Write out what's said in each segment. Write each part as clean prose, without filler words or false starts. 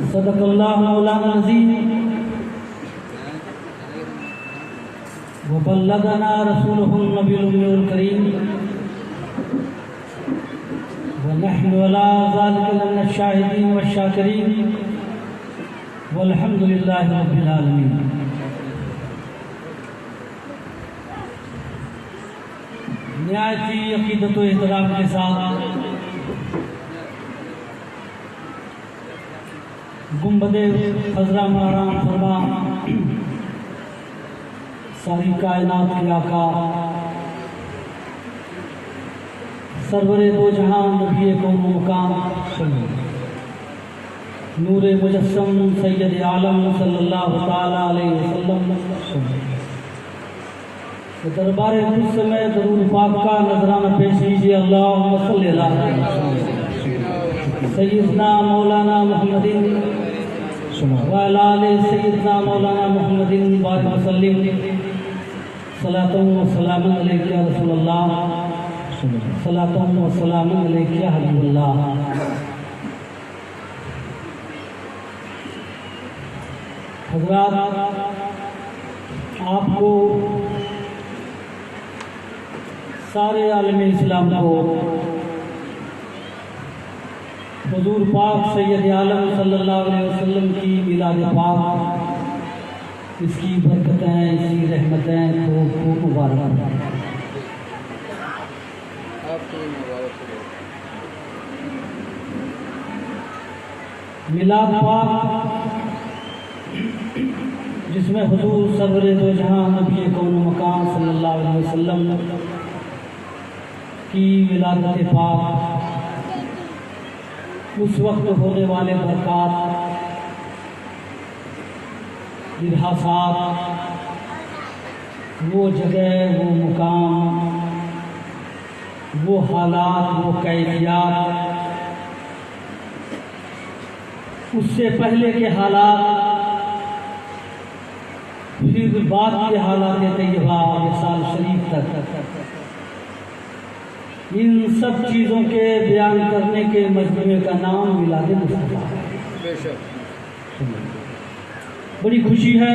صدق اللہ مولانا العظیم وبلغنا رسوله النبی الأمی الکریم ونحن على ذلك لمن الشاہدین والشاکرین والحمد للہ رب العالمین۔ نہایت ہی عقیدت و احترام کے ساتھ گنبد خضرا محرام فرما ساری کائنات کے آقا سرور دو جہاں نبی کون و مقام نور مجسم سید عالم صلی اللہ تعالیٰ علیہ وسلم دربار قدس میں درود پاک کا نذرانہ پیش کیجیے۔ اللہم صلی اللہ علیہ سیدنا مولانا محمد وعلی آل سیدنا مولانا محمد بارک وسلم صلاۃ و سلام علیک یا رسول اللہ صلاۃ و سلام علیک یا حبیب اللہ۔ حضرات، آپ کو سارے عالم اسلام کو حضور پاک سید عالم صلی اللہ علیہ وسلم کی میلاد پاک، اس کی برکتیں، اس کی رحمتیں خوب خوب مبارک ہوں۔ میلاد پاک جس میں حضور سرور دو جہاں نبی کون و مقام صلی اللہ علیہ وسلم کی ولادت پاک، اس وقت ہونے والے برکات، ارحاسات، وہ جگہ، وہ مقام، وہ حالات، وہ کیفیات، اس سے پہلے کے حالات، پھر بعد کے حالات طیبہ وصال شریف تک، ان سب چیزوں کے بیان کرنے کے مجموعے کا نام میلاد مصطفیٰ ہے۔ بڑی خوشی ہے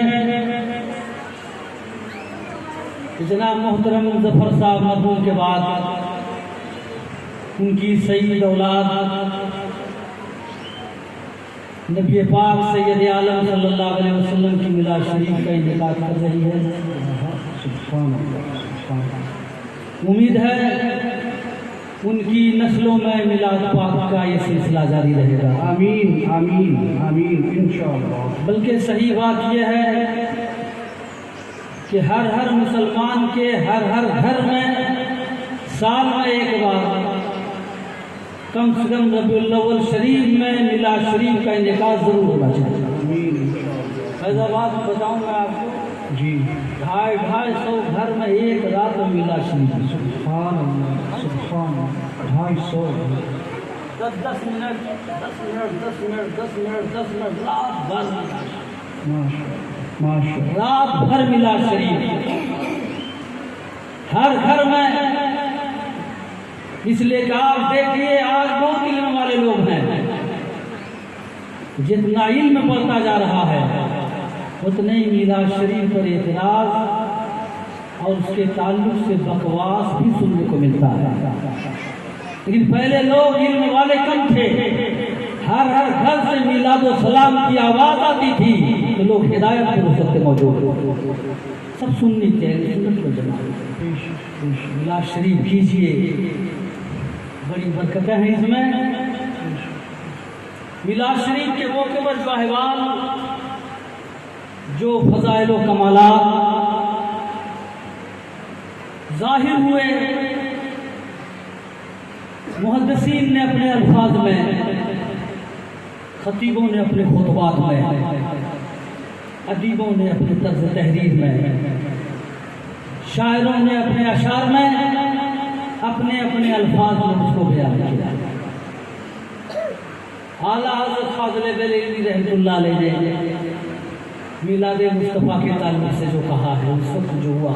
کہ جناب محترم ظفر صاحب مرحوم کے بعد ان کی سید اولاد نبی پاک سید عالم صلی اللہ علیہ وسلم کی میلاد شریف کا انعقاد کر رہی ہے۔ امید ہے ان کی نسلوں میں میلاد پاک کا یہ سلسلہ جاری رہے گا۔ آمین آمین آمین انشاءاللہ۔ بلکہ صحیح بات یہ ہے کہ ہر مسلمان کے ہر گھر میں سال میں ایک بار کم سے کم ربیع الاول شریف میں میلاد شریف کا انعقاد ضرور ہونا چاہیے۔ فیض آباد بتاؤں میں آپ کو جی، 250 گھر میں ایک رات میں میلاد شریف ہے۔ سبحان اللہ سبحان اللہ، 250 10 منٹ رات بھر ماشاء رات بھر میلاد شریف ہر گھر میں۔ اس لیے کہ آپ دیکھیے آج بہت علم والے لوگ ہیں، جتنا علم بڑھتا جا رہا ہے اتنے ہی میلاد شریف پر اعتراض اور اس کے تعلق سے بکواس بھی سننے کو ملتا ہے۔ لیکن پہلے لوگ علم والے کم تھے، ہر گھر سے میلاد و سلام کی آواز آتی تھی تو لوگ ہدایت پر اس وقت موجود سب سننی چاہیے۔ میلاد شریف کیجیے، بڑی برکتیں ہیں اس میں۔ میلاد شریف کے موقع پر جو احوال، جو فضائل و کمالات ظاہر ہوئے، محدثین نے اپنے الفاظ میں، خطیبوں نے اپنے خطبات میں، ادیبوں نے اپنے طرز تحریر میں، شاعروں نے اپنے اشعار میں اپنے الفاظ میں اس کو بیان کیا۔ اعلیٰ حضرت فاضل بریلوی رحمۃ اللہ علیہ نے میلاد مصطفیٰ کے تعلق سے جو کہا ہے، اس وقت جو ہوا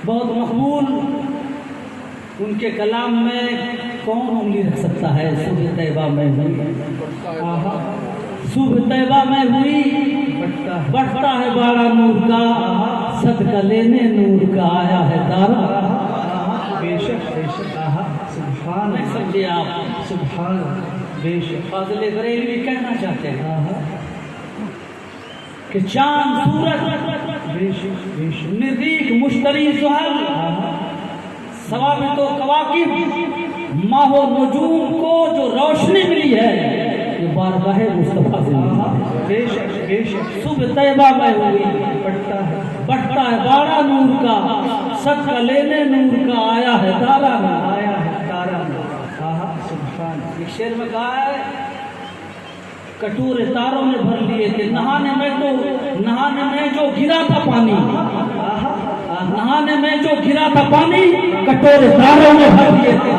بہت مقبول، ان کے کلام میں کون انگلی رکھ سکتا ہے؟ صبح طیبہ میں ہوئی، صبح طیبہ میں ہوئی، بڑھتا ہے بارہ نور کا، صدقہ لینے نور کا آیا ہے دارا۔ بے شک بے شک، سبحان نہیں سمجھے آپ؟ سبحان بے شک، فاضل بریلوی کہنا چاہتے ہیں کہ چاند سورج بے شک بے شک، مریخ مشتری زحل ثوابت و کواکب ماہ و نجوم کو جو روشنی ملی ہے یہ بارگاہ مصطفیٰ سے ملی ہے۔ بے شک بے شک، صبح طیبہ میں ہوئی، بڑھتا ہے بارہ نور کا، صدقہ لینے نور کا آیا ہے دارا میں۔ آیا ہے تارا میں، سبحان ایک شعر میں کہا ہے کٹورے تاروں نے بھر لیے تھے، نہانے میں جو گرا تھا پانی، نہانے میں جو گرا تھا پانی کٹورے تاروں نے بھر لیے تھے۔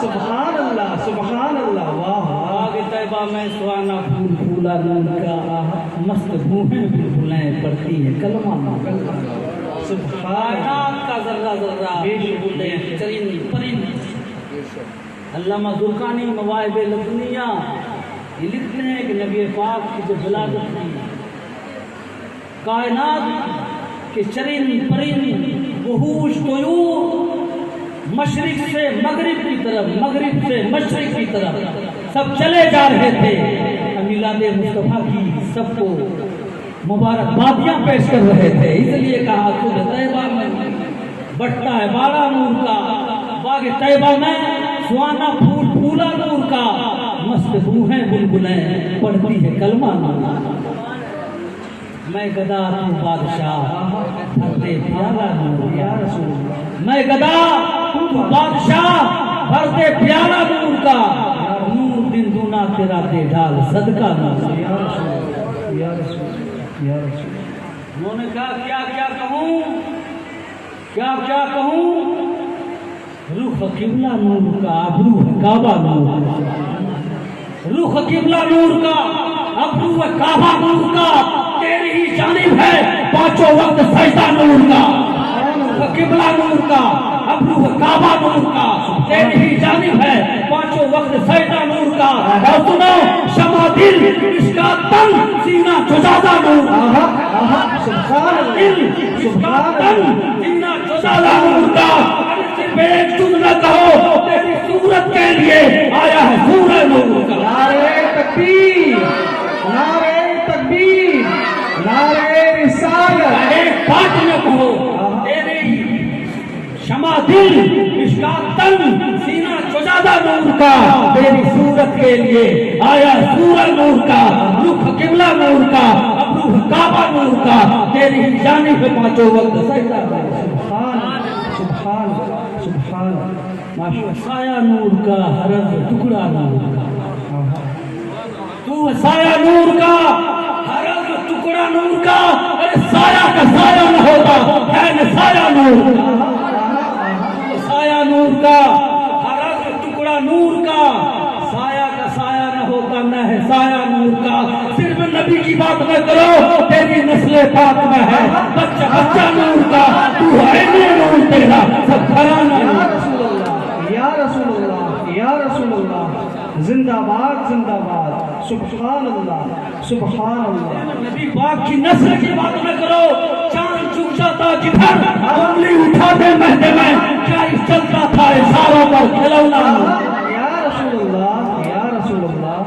سبحان اللہ سبحان اللہ، واہ آگے طیبہ میں سوانا پھول پھولا نور کا، مست بوہیں بلبلیں پڑتی ہیں کلمہ۔ سبحان کائنات کا ذرہ ذرہ بلبلیں چرند پرند۔ علامہ زرقانی مواہب لدنیہ یہ لکھتے ہیں کہ نبی پاک کی جو ولادت تھی، کائنات کے چرند پرند وحوش طیور مشرق سے مغرب کی طرف، مغرب سے مشرق کی طرف سب چلے جا رہے تھے میلاد مصطفیٰ کی سب کو مبارکبادیاں پیش کر رہے تھے۔ اس لیے کہا صبح طیبہ میں بڑھتا ہے بارہ نور کا، باغ طیبہ میں سوانا پھول پھولا نور کا، مست بوہیں بلبلیں پڑھتی ہے کلمہ نور۔ میں گدا تو بادشاہ بھرتے پیالہ نور کا، میں گدا تو بادشاہ بھرتے پیالہ نور کا، نور دن دونا تیرا دے ڈال صدقہ نور۔ یا رسول یا رسول یا رسول، انہوں نے کہا کیا کیا کہوں، کیا کیا کہوں، رخ قبلہ نور کا ابرو ہے کعبہ نور کا، رخ قبلہ نور کا ابرو ہے کعبہ نور کا، تیری ہی جانب ہے پانچوں وقت سجدہ نور کا، رخ قبلہ نور کا ابرو ہے کعبہ نور کا، تیری ہی جانب ہے پانچوں وقت سجدہ نور کا۔ اور سنو شمع دل اس کا تن سینہ جزادہ نور کا، سبحان دل اس کا تن سینہ جزادہ نور کا، ایک تم نہ کہو تیری صورت کے لیے آیا ہے سورہ نور کا۔ نعرہ تکبیر، نعرہ تکبیر، نعرہ رسالت، ایک بات نہ کہو تیری شمع دل مشکات تن سینہ چزادہ نور کا، تیری صورت کے لیے آیا سورہ نور کا، رخ قبلہ نور کا، ابرو کعبہ نور کا، تیری جانب پانچوں وقت سجدہ نور کا۔ سبحان سبحان ماشاء سایہ نور کا حرف ٹکڑا نور کا، تو سایہ نور کا حرف ٹکڑا نور کا، ارے سایہ کا سایہ نہ ہوتا ہے نہ سایہ نور کا، سایہ نور کا حرف ٹکڑا نور کا، سایہ کا سایہ نہ ہوتا نہ ہے سایہ نور کا۔ صرف نبی کی بات نہ کرو تیری نسل پاک میں ہے بچہ بچہ نور کا، تو ہے نور تیرا سب گھرانہ نور۔ یا رسول اللہ یا رسول اللہ، زندہ باد زندہ باد، سبحان اللہ سبحان اللہ۔ نبی پاک کی نسل کی بات نہ کرو، چاند چک جاتا جدھر انگلی اٹھا دے مہدے میں، کیا چلتا تھا اشاروں پر کھلونا نور۔ یا رسول اللہ یا رسول اللہ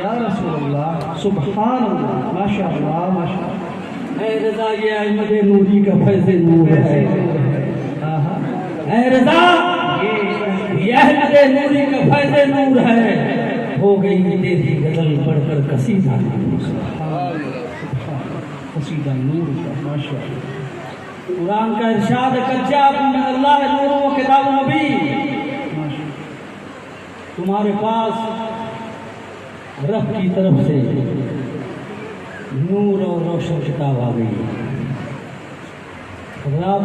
یا رسول اللہ، سبحان اللہ ماشاء اللہ ماشاء اللہ۔ اے رضا یہ احمد نوری کا فیض نور ہے، اے رضا یہ احمد نوری کا فیض نور ہے، ہو گئی تیری غزل پڑھ کر قصیدہ نور۔ قصیدہ نور کا ماشاء اللہ۔ قرآن کا ارشاد کجاب من اللہ نور و کتاب مبین، تمہارے پاس رب کی طرف سے نور اور روشن کتاب آ گئی۔ حضرات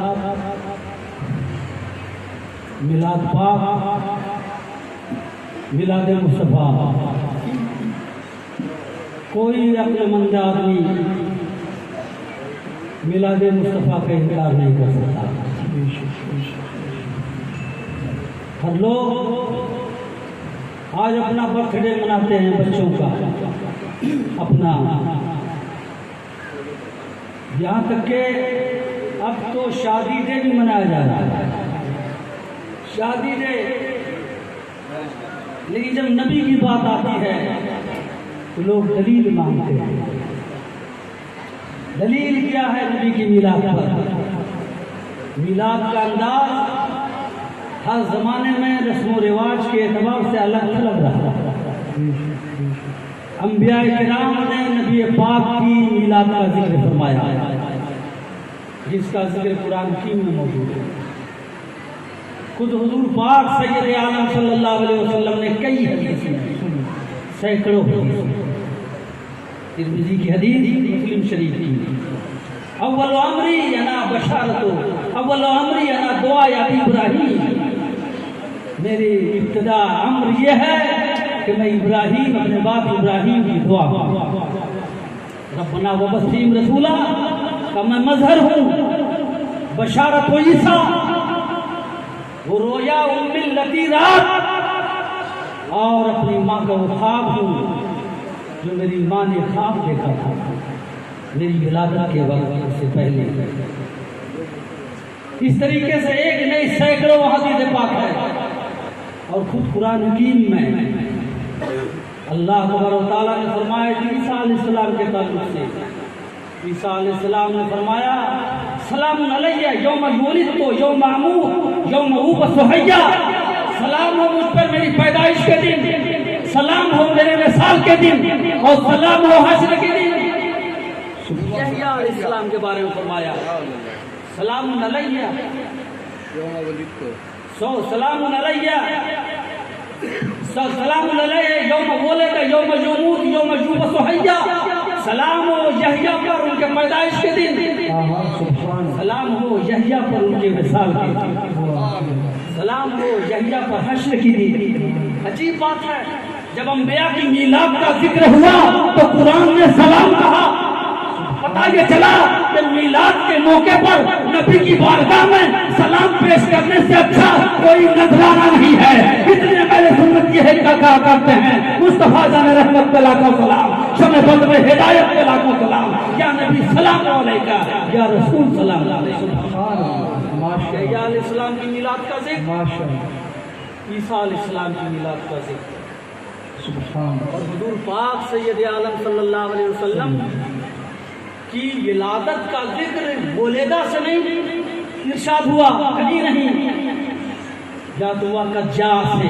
میلاد پاک، میلاد مصطفیٰ، کوئی عقل مند آدمی میلاد مصطفیٰ کا انکار نہیں کر سکتا۔ ہر لوگ آج اپنا برتھ ڈے مناتے ہیں بچوں کا، اپنا، یہاں تک کہ اب تو شادی ڈے بھی منایا جا رہا ہے، شادی ڈے۔ لیکن جب نبی کی بات آتی ہے تو لوگ دلیل مانگتے ہیں۔ دلیل کیا ہے نبی کی میلاد پر؟ میلاد کا انداز ہر زمانے میں رسم و رواج کے اعتبار سے الگ الگ رہا۔ انبیاء کرام نے نبی پاک کی میلاد کا ذکر فرمایا، جس کا ذکر قرآن حکیم میں موجود ہے۔ خود حضور پاک سید عالم صلی اللہ علیہ وسلم نے کئی حدیثیں، سینکڑوں حدیثیں، ترمذی کی حدیث، مسلم شریف کی، اول امری انا بشارت، اول امری انا دعا یا ابراہیم، میری ابتدا امر یہ ہے کہ میں ابراہیم، اپنے باپ ابراہیم کی دعا، ربنا وبسیم رسولہ کا میں مظہر ہوں، بشارت و عیسیٰ، وہ رویا ام التی رات، اور اپنی ماں کا وہ خواب ہوں جو میری ماں نے خواب دیکھا تھا میری ولادت کے وقت سے پہلے۔ اس طریقے سے ایک نہیں سینکڑوں حدیث پاک ہے، اور خود قرآن حکیم میں اللہ تبارک و تعالیٰ نے فرمایا عیسیٰ علیہ السلام کے تعلق سے، عیسیٰ علیہ السلام نے فرمایا سلام علیہ یوم یولدت یوم اموت یوم ابعث حیا، سلام ہو مجھ پر میری پیدائش کے دن، سلام ہو میرے وصال کے دن، اور سلام ہو حشر کے دن۔ یحییٰ علیہ السلام کے بارے میں فرمایا سلام علیہ یوم ولدت، سلام علیہ، سلام علیہ یوم ولد یوم یموت یوم یبعث حیا، سلام ہو یحییٰ پر ان کے پیدائش کے دن، سلام ہو یحییٰ پر ان کے وصال کے دن، سلام ہو یحییٰ پر حشر کی دن۔ عجیب بات ہے، جب انبیاء کی میلاد کا ذکر ہوا تو قرآن نے سلام کہا۔ پتہ یہ چلا کہ میلاد کے موقع پر نبی کی بارگاہ میں سلام پیش کرنے سے اچھا کوئی نذرانہ نہیں ہے۔ اتنے پہلے سنت یہ ہے کیا کہا کرتے ہیں، مصطفیٰ جان رحمت پہ لاکھوں سلام، شمع بدر میں ہدایت پہ لاکھوں سلام، یا نبی سلام علیکہ، یا رسول سلام علیکہ۔ یحییٰ علیہ السلام کی میلاد کا ذکر، عیسیٰ علیہ السلام کی میلاد کا ذکر، اور حضور پاک سید عالم صلی اللہ علیہ وسلم کی ولادت کا ذکر بولیدا سے نہیں ارشاد ہوا، کہیں نہیں، یا تو ہوا کا جا سے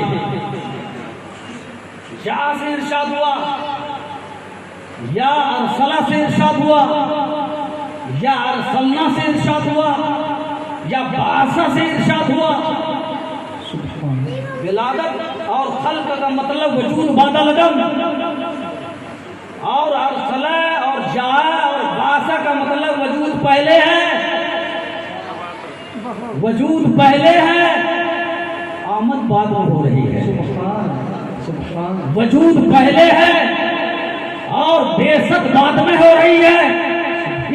ارشاد ہوا، یا ارسلہ سے ارشاد ہوا، یا ارسلنا سے ارشاد ہوا، یا بعثہ سے ارشاد ہوا۔ ولادت اور خلق کا مطلب وجود بعد العدم، اور ارسلہ اور جاء اور بعثہ کا مطلب وجود پہلے ہے، وجود پہلے ہے، آمد بعد میں ہو رہی ہے۔ وجود پہلے ہے اور بعثت بعد میں ہو رہی ہے۔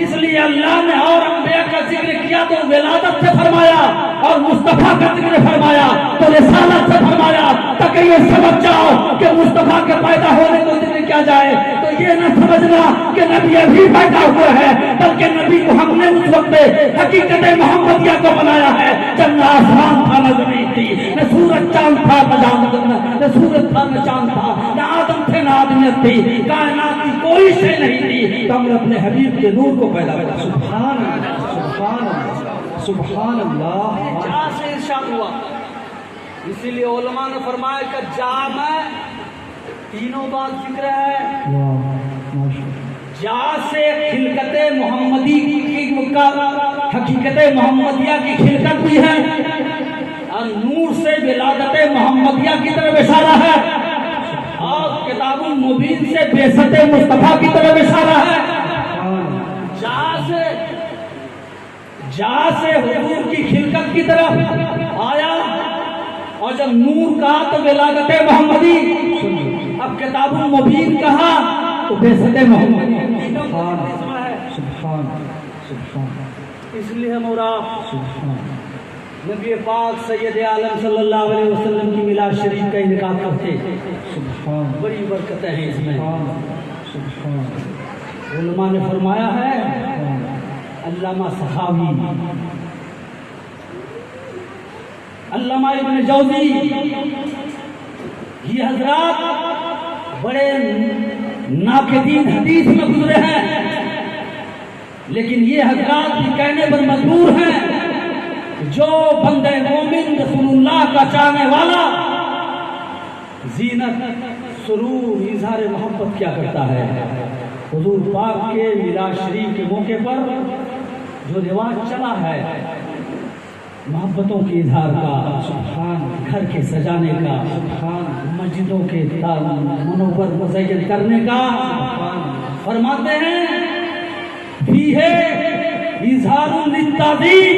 اس لیے اللہ نے اور انبیاء کا ذکر کیا تو ولادت سے فرمایا، اور مصطفیٰ کا ذکر فرمایا تو رسالت سے فرمایا، تاکہ یہ سمجھ جاؤ کہ مصطفیٰ کے پیدا ہونے کو ذکر کیا جائے تو یہ نہ سمجھنا کہ نبی ابھی پیدا ہوا ہے، بلکہ نبی کو ہم نے اس وقت حقیقت محمدیہ کو بنایا ہے جب نہ آسمان تھا نہ زمین تھی، نہ سورج چاند تھا نہ سورج تھا نہ چاند تھا، نہ آدم تھے نہ آدمیت تھی، کائنات کی کوئی شے نہیں تھی، تو ہم نے اپنے حبیب کے نور کو پیدا کیا۔ سبحان اللہ، سبحان اللہ، سبحان اللہ۔ جا سے ارشاد ہوا، اسی لیے علماء نے فرمایا کہ جا میں تینوں بات ذکر ہے۔ جا سے خلقت محمدی کی حقیقت محمدیہ کی خلقت بھی ہے، اور نور سے ولادت محمدیہ کی طرف اشارہ ہے، اور کتاب المبین سے بعثت مصطفیٰ کی طرف اشارہ ہے۔ جا سے حضور کی خلقت کی طرف آیا، اور جب نور کہا تو ولادت محمدی، اب کتاب المبین کہا تو بعثت محمدی۔ اس لیے ہم اور آپ نبی پاک سید عالم صلی اللہ علیہ وسلم کی میلاد شریف کا انعقاد کرتے. بڑی برکتیں ہیں اس میں. علماء نے فرمایا ہے، علامہ سخاوی، علامہ ابن جوزی، یہ حضرات بڑے ناقدین حدیث میں گزرے ہیں، لیکن یہ حضرات بھی کہنے پر مجبور ہیں جو بندے مومن رسول اللہ کا چاہنے والا زینت، سرور، اظہار محبت کیا کرتا ہے. حضور پاک کے میلاد شریف کے موقع پر جو رواج چلا ہے محبتوں کے اظہار کا، گھر کے سجانے کا، مسجدوں کے منور مزین کرنے کا، فرماتے ہیں فیہ اظہار للتعظیم،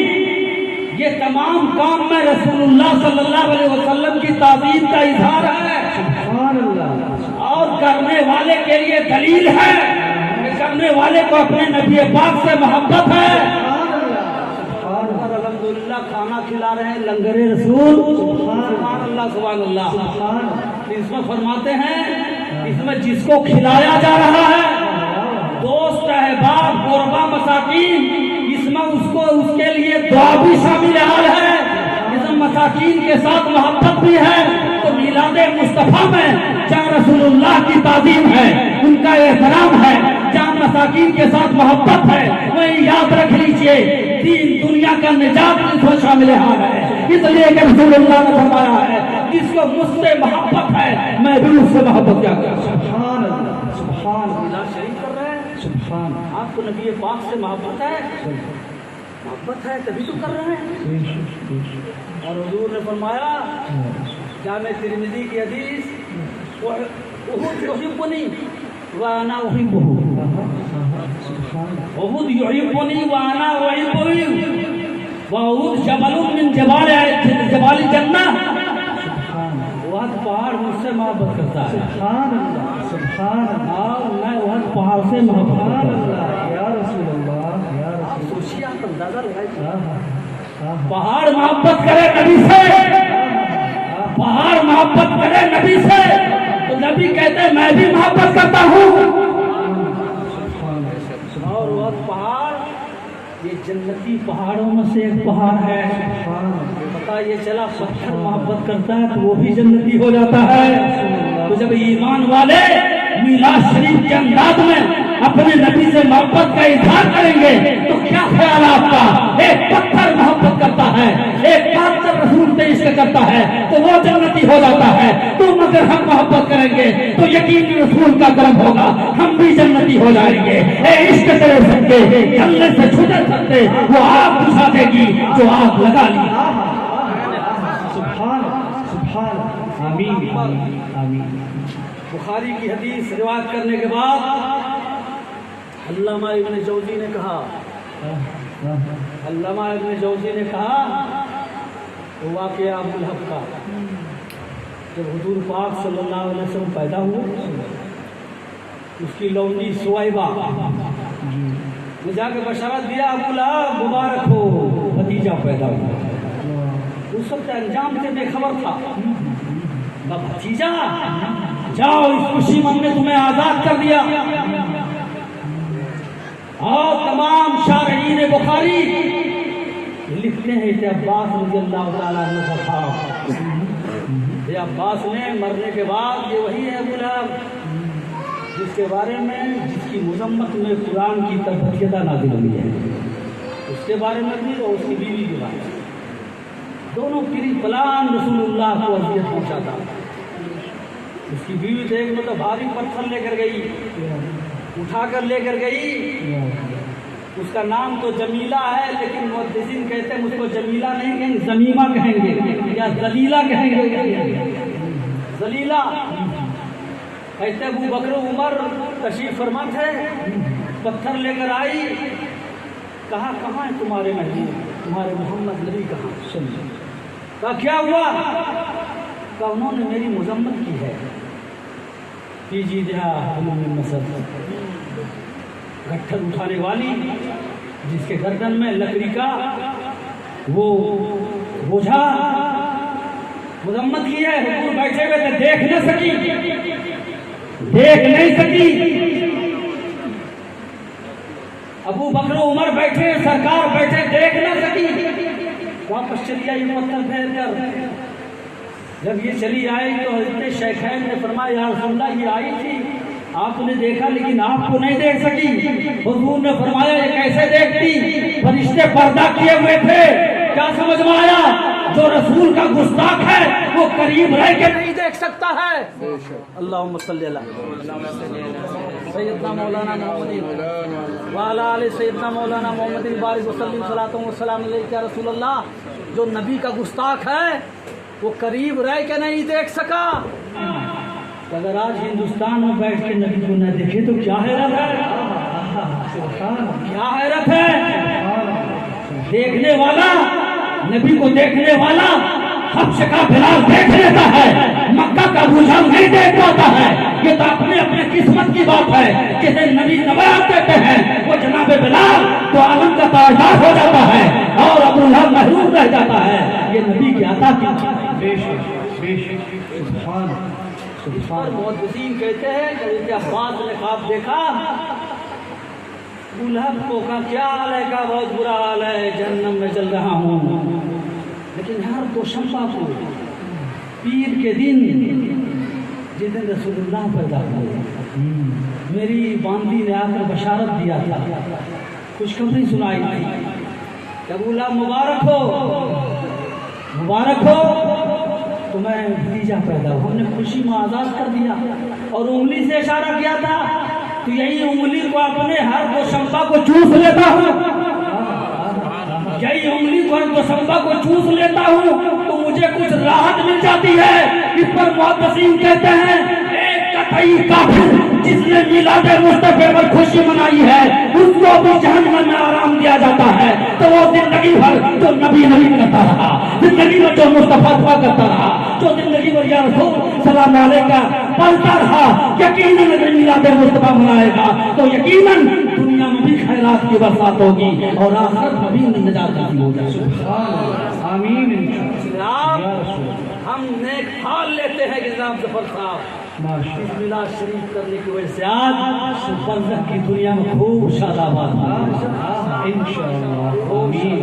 یہ تمام کام میں رسول اللہ صلی اللہ علیہ وسلم کی تعظیم کا اظہار ہے، اور کرنے والے کے لیے دلیل ہے کہ کرنے والے کو اپنے نبی پاک سے محبت ہے. الحمدللہ کھانا کھلا رہے ہیں لنگر رسول، سبحان اللہ سبحان اللہ. اس میں فرماتے ہیں اس میں جس کو کھلایا جا رہا ہے دوست، احباب، غربا، مساکین، اس میں اس کے لیے دعا بھی شامل حال ہے، اس میں مساکین کے ساتھ محبت بھی ہے. تو میلاد مصطفیٰ میں جہاں رسول اللہ کی تعظیم ہے، ان کا احترام ہے، جہاں مساکین کے ساتھ محبت ہے، وہیں یاد رکھ لیجئے دین دنیا کا نجات اس میں شامل حال ہے. اس لیے کہ رسول اللہ نے فرمایا ہے جس کو مجھ سے محبت ہے میں بھی اس سے محبت کیا کروں. سبحان اللہ، سبحان اللہ، میلاد شریف کر رہے ہیں، سبحان آپ کو نبی پاک سے محبت ہے، محبت ہے تبھی تو کر رہے ہیں. اور حضور نے فرمایا جامع ترمذی کی حدیث، احد یحبنی وانا احبہ، احد یحبنی وانا احبہ، واحد جبل من جبال الجنہ، احد پہاڑ مجھ سے محبت کرتا ہے. سبحان اللہ، سبحان اللہ، میں احد پہاڑ سے محبت کرتا ہوں. یا رسول اللہ، یا رسول سوچیے، آپ اندازہ لگائیے، اللہ. پہاڑ محبت کرے نبی سے، پہاڑ محبت کرے نبی سے، تو نبی کہتے ہیں میں بھی محبت کرتا ہوں. اور وہ پہاڑ یہ جنتی پہاڑوں میں سے ایک پہاڑ ہے. پتا یہ چلا پتھر محبت کرتا ہے تو وہ بھی جنتی ہو جاتا ہے. تو جب ایمان والے میلاد شریف کے انداز میں اپنے نبی سے محبت کا اظہار کریں گے تو کیا خیال آپ کا؟ ایک پتھر محبت کرتا ہے، ایک پاتر رسول سے عشق کرتا ہے تو وہ جنتی ہو جاتا ہے. تو مگر ہم محبت کریں گے تو یقین رسول کا کرم ہوگا، ہم بھی جنتی ہو جائیں گے. اے عشق کرے سکتے جنت سے چھٹے سکتے وہ آگ بجھا دے گی جو آگ لگا لی. سبحان سبحان، آمین آمین. بخاری کی حدیث روایت کرنے کے بعد علامہ ابن جوزی نے کہا، علامہ ابن جوزی نے کہا وہ واقعہ ابو لہب کا، جب حضور پاک صلی اللہ علیہ وسلم پیدا ہوئے اس کی لونڈی سویبہ نے جا کے بشارت دیا ابو لہب مبارک ہو بھتیجا پیدا ہوا. اس وقت انجام سے بے خبر تھا. بھتیجا جاؤ اس خوشی میں ہم نے تمہیں آزاد کر دیا. اور تمام شارحین بخاری لکھتے ہیں کہ عباس رضی اللہ تعالیٰ عنہ کا تھا. یہ عباس نے مرنے کے بعد یہ وہی ہے ابو لہب جس کے بارے میں جس کی مذمت میں قرآن کی تبعیت نازل ہوئی ہے. اس کے بارے میں بھی اور اس کی بیوی کے بارے میں دونوں پری پلان رسول اللہ کو اذیت پہنچاتا. اس کی بیوی تو ایک مطلب بھاری پتھر لے کر گئی، اٹھا کر لے کر گئی. اس کا نام تو جمیلہ ہے لیکن محدثین کہتے ہیں اس کو جمیلہ نہیں کہیں گے، زمیمہ کہیں گے یا ذلیلہ کہیں گے. ذلیلہ کہتے ابو بکر عمر تشریف فرما تھے، پتھر لے کر آئی، کہا کہاں ہے تمہارے محبوب، تمہارے محمد نبی کہاں؟ کہا کیا ہوا؟ کہا انہوں نے میری مذمت کی ہے. گٹھر اٹھانے والی جس کے گردن میں لکڑی کا وہ بوجھا مذمت کی ہے، حضور بیٹھے ہوئے تھے، دیکھ نہیں سکی۔ ابو بکر و عمر بیٹھے، سرکار بیٹھے، دیکھ نہ سکی، واپس چلی آئی پتھر پھیر کر۔ جب یہ چلی آئی تو حضرت شیخین نے فرمایا یا رسول اللہ یہ آئی تھی، آپ نے دیکھا لیکن آپ کو نہیں دیکھ سکی۔ حضور نے فرمایا یہ کیسے دیکھتی، فرشتے پردہ کیے ہوئے تھے۔ کیا سمجھ میں آیا؟ جو رسول کا گستاخ ہے وہ قریب رہ کے نہیں دیکھ سکتا ہے۔ اللہم صلی اللہ سیدنا مولانا محمد وعلی آل سیدنا مولانا محمد بارک وسلم صلاۃ و سلام علیک یا رسول اللہ۔ جو نبی کا گستاخ ہے وہ قریب رہ کے نہیں دیکھ سکا۔ اگر آج ہندوستان میں بیٹھ کے نبی کو نہ دیکھے تو کیا حیرت ہے، کیا حیرت ہے۔ دیکھنے والا، نبی کو دیکھنے والا حبش کا بلال دیکھ لیتا ہے، مکہ کا ابو جہل نہیں دیکھ پاتا ہے۔ یہ تو اپنے قسمت کی بات ہے۔ جسے نبی نواب دیتے ہیں وہ جناب بلال تو عالم کا تاجدار ہو جاتا ہے اور ابو جہل محروم رہ جاتا ہے۔ یہ نبی کی عطا کی محدثین کہتے ہیں کہ حضرت عباس نے خواب دیکھا، بلہب کو کا کیا حال ہے، کا بہت برا حال ہے، جہنم میں چل رہا ہوں۔ لیکن ہر دوشنبہ کو پیر کے دن جس دن رسول اللہ پیدا ہوئے، میری باندی نے آ کر بشارت دیا تھا، خوشخبری سنائی تھی کہ بولا مبارک ہو تمہیں بھتیجا پیدا ہوا۔ ہم نے خوشی میں آزاد کر دیا اور انگلی سے اشارہ کیا تھا تو یہی انگلی کو اپنے ہر دوشنبہ کو چوس لیتا ہوں، یہی انگلی کو ہر دوشنبہ کو چوس لیتا ہوں تو مجھے کچھ راحت مل جاتی ہے۔ اس پر محدثین کہتے ہیں ایک قطعی کافر جس نے میلاد مصطفی پر خوشی منائی ہے اس کو بھی جہنم میں آرام دیا جاتا ہے، تو وہ زندگی بھر جو نبی کرتا رہا، زندگی میں جو مصطفیٰ دعا کرتا رہا، جو زندگی بھر یا رسول سلام علیکہ پڑھتا رہا، یقیناً اگر میلاد مصطفیٰ منائے گا تو یقیناً دنیا میں بھی خیرات کی برسات ہوگی اور آخرت میں بھی نجات نصیب ہوگی۔ آمین۔ ہم نیک حال لیتے ہیں کہ جناب ظفر صاحب اس میلاد شریف کرنے کی وجہ سے آج برزخ کی دنیا میں خوب شاداباد انشاءاللہ۔ آمین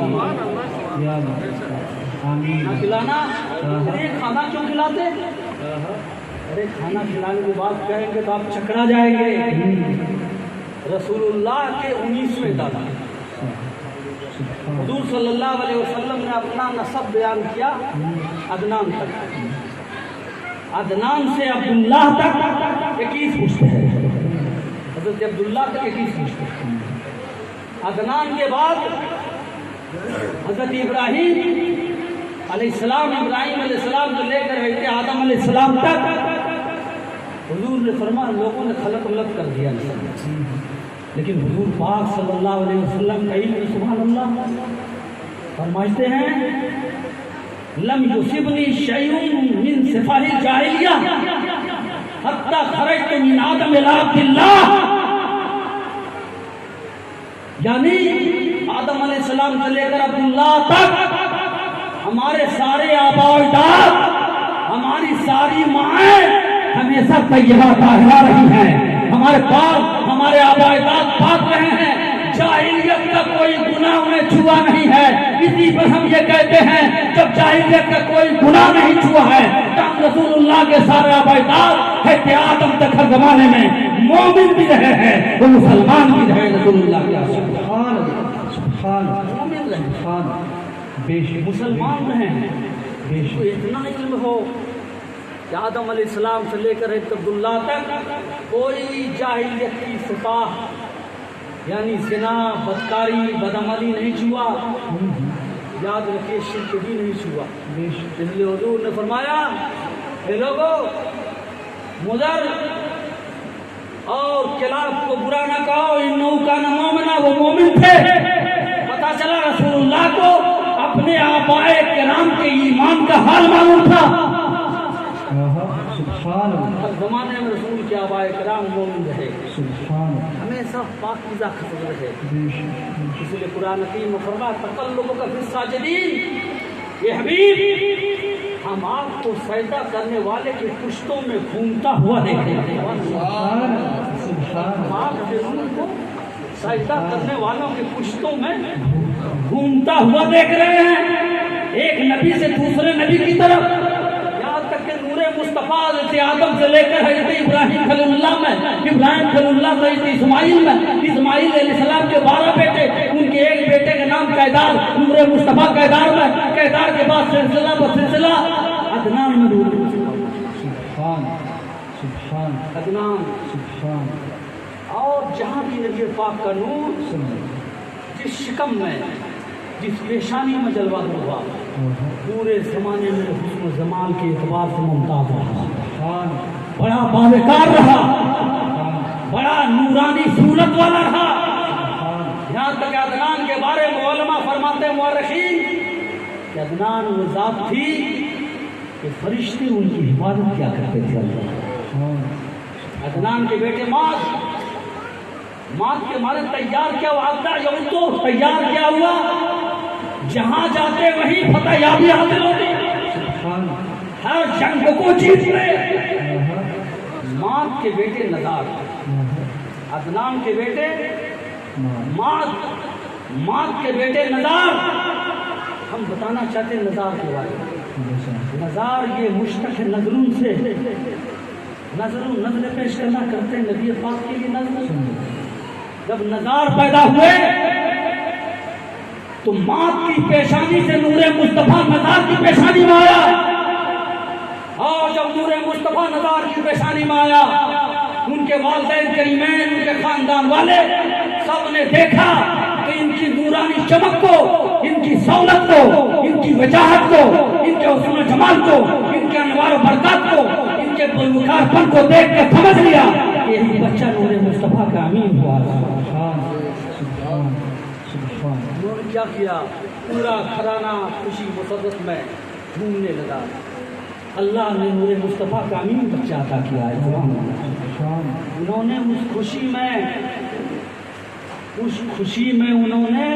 یا آمین۔ کھلانا ارے کھانا کیوں کھلاتے؟ ارے کھانا کھلانے کے بعد کہیں گے تو آپ چکرا جائیں گے۔ رسول اللہ کے 19ویں دادا حضور صلی اللہ علیہ وسلم نے اپنا نسب بیان کیا عدنان تک، عدنان سے عبداللہ تک 21 پشت ہے، حضرت عبداللہ تک 21 پشت ہے۔ عدنان کے بعد حضرت ابراہیم علیہ السلام، ابراہیم علیہ السلام سے لے کر حضرت آدم علیہ السلام تک حضور نے فرمایا لوگوں نے خلق ملت کر دیا، لیکن حضور پاک صلی اللہ علیہ وسلم کا علم سبحان اللہ فرماتے ہیں لم یصبنی شیء من صفح الجاہلیہ حتی خرجت من آدم الی عبد اللہ، یعنی آدم علیہ السلام سے لے کر عبداللہ تک ہمارے سارے آباء و اجداد، ہماری ساری مائیں ہمیشہ طیبہ طاہرہ رہی ہیں، ہمارے پاک ہمارے آباء و اجداد پاک رہے ہیں، جاہلیت کا کوئی گناہ انہیں چھوا نہیں ہے۔ اسی پر ہم یہ کہتے ہیں جب جاہلیت کا کوئی گناہ نہیں چھوا ہے تو ہم رسول اللہ کے سارے آباء و اجداد ہے کہ آدم تک ہر زمانے میں مومن بھی رہے ہیں، وہ مسلمان بھی رہے، رسول اللہ کے سبحان اللہ، سبحان مومن رہے، سبحان بے شک مسلمان رہے ہیں۔ بے تو اتنا علم ہو کہ آدم علیہ السلام سے لے کر حضرت عبداللہ تک کوئی جاہلیت کی سفاح یعنی زنا، بدکاری، بدعملی نہیں چھوا، یاد رکھیے شرک بھی نہیں چھوا۔ اس لیے حضور نے فرمایا اے لوگو مضر اور کلاب کو برا نہ کہو، انہو کان مومنا، وہ مومن تھے۔ پتا چلا رسول اللہ کو اپنے آباء کرام کے ایمان کا حال معلوم تھا۔ سبحان اللہ، ہر زمانے میں رسول کے آباء کرام مومن رہے، سبحان اللہ، ہمیشہ پاکیزہ خطر رہے۔ بے شک اس لیے قرآن حکیم میں فرمایا تقلبک فی الساجدین، یہ حبیب ہم آپ کو سجدہ کرنے والے کے پشتوں میں گھومتا ہوا دیکھ رہے ہیں. ہم آپ کے روح کو سجدہ کرنے والوں کے پشتوں میں گھومتا ہوا دیکھ رہے ہیں، ایک نبی سے دوسرے نبی کی طرف، یہاں تک کہ نور مصطفیٰ حضرت آدم سے لے کر حضرت ابراہیم خلیل اللہ میں، ابراہیم خلیل اللہ سے حضرت اسماعیل میں، اسماعیل علیہ السلام کے 12 بیٹے، ان کے ایک بیٹے کا نام قیدار، نور مصطفیٰ قیدار میں، قیدار کے بعد سلسلہ بسلسلہ عدنان میں نور عدنان، اور جہاں بھی نبی پاک کا نور جس شکم میں، جس پیشانی میں جلوہ ہوا، پورے زمانے میں حسن و جمال کے اعتبار سے ممتاز رہا، بڑا باوقار رہا، بڑا نورانی صورت والا رہا. یہاں تک عدنان کے بارے میں علماء فرماتے ہیں مورخین کہ عدنان وہ ذات تھی کہ فرشتے ان کی حفاظت کیا کرتے تھے. عدنان کے بیٹے مات کے مارے تیار کیا ہوا، تو تیار کیا ہوا، جہاں جاتے وہیں فتح یابی حاصل ہوتی، ہر جنگ کو جیتتے. مات کے بیٹے نزار، عدنان کے بیٹے مات کے بیٹے نزار. ہم بتانا چاہتے ہیں نزار کے بارے میں. نزار یہ مشتق ہے نظرون سے، نظر پیش کرنا کرتے ہیں نبی پاک کے لیے. نظر جب نزار پیدا ہوئے تو مات کی پیشانی سے نور مصطفیٰ نزار کی پیشانی میں آیا، اور جب نور مصطفیٰ نزار کی پیشانی میں آیا، ان کے والدین کریمین، ان کے خاندان والے سب نے دیکھا کہ ان کی نورانی چمک کو، ان کی سہولت کو، ان کی وجاہت کو، ان کے حسن و جمال کو، ان کے انوار و برکات کو، ان کے بلوکار پن کو دیکھ کے سمجھ لیا کہ یہی بچہ نور مصطفیٰ کا امین ہوا. انہوں نے کیا کیا، پورا گھرانہ خوشی مسرت میں گھومنے لگا. اللہ نے نور مصطفیٰ کا امین بچہ عطا کیا ہے. انہوں نے اس خوشی میں انہوں نے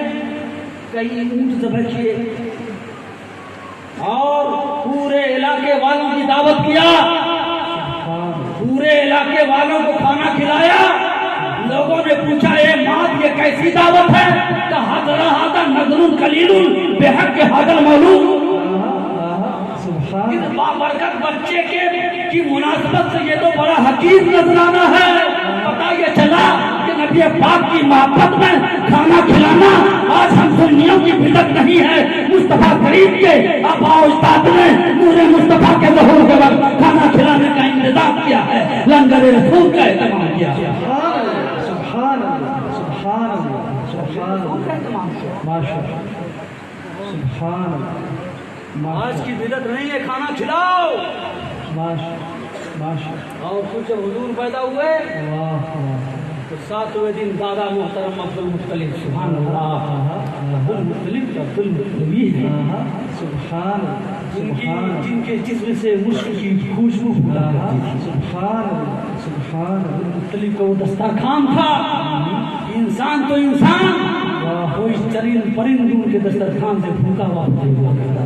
کئی اونٹ ذبح کیے اور پورے علاقے والوں کی دعوت کیا، پورے علاقے والوں کو کھانا کھلایا. لوگوں نے پوچھا اے مات یہ کیسی دعوت ہے؟ کہ حضر هذا نظر قلیل بحق هذا المولود. اس بابرکت بچے کی مناسبت سے یہ تو بڑا حقیق نذرانہ ہے. پتہ یہ چلا کہ نبی پاک کی محبت میں کھانا کھلانا آج ہم سنیوں کی بدعت نہیں ہے. مصطفیٰ کریم کے آباء و اجداد نے نور مصطفیٰ کے ظہور کے وقت کھانا کھلانے کا انتظام کیا ہے، لنگر رسول کا اہتمام کیا ہے. آج کی بدعت نہیں ہے، کھانا کھلاؤ. اور کچھ جب حضور پیدا ہوئے تو 7ویں دن دادا محترم عبد المطلب، سبحان اللہ، عبد المطلب جن کے جسم سے مشک کی خوشبو پھولا کرتی تھی. عبد المطلب کا وہ دسترخوان تھا. انسان تو انسان، کوئی چرند پرند ان کے دسترخوان سے بھوکا ہوا کرتا.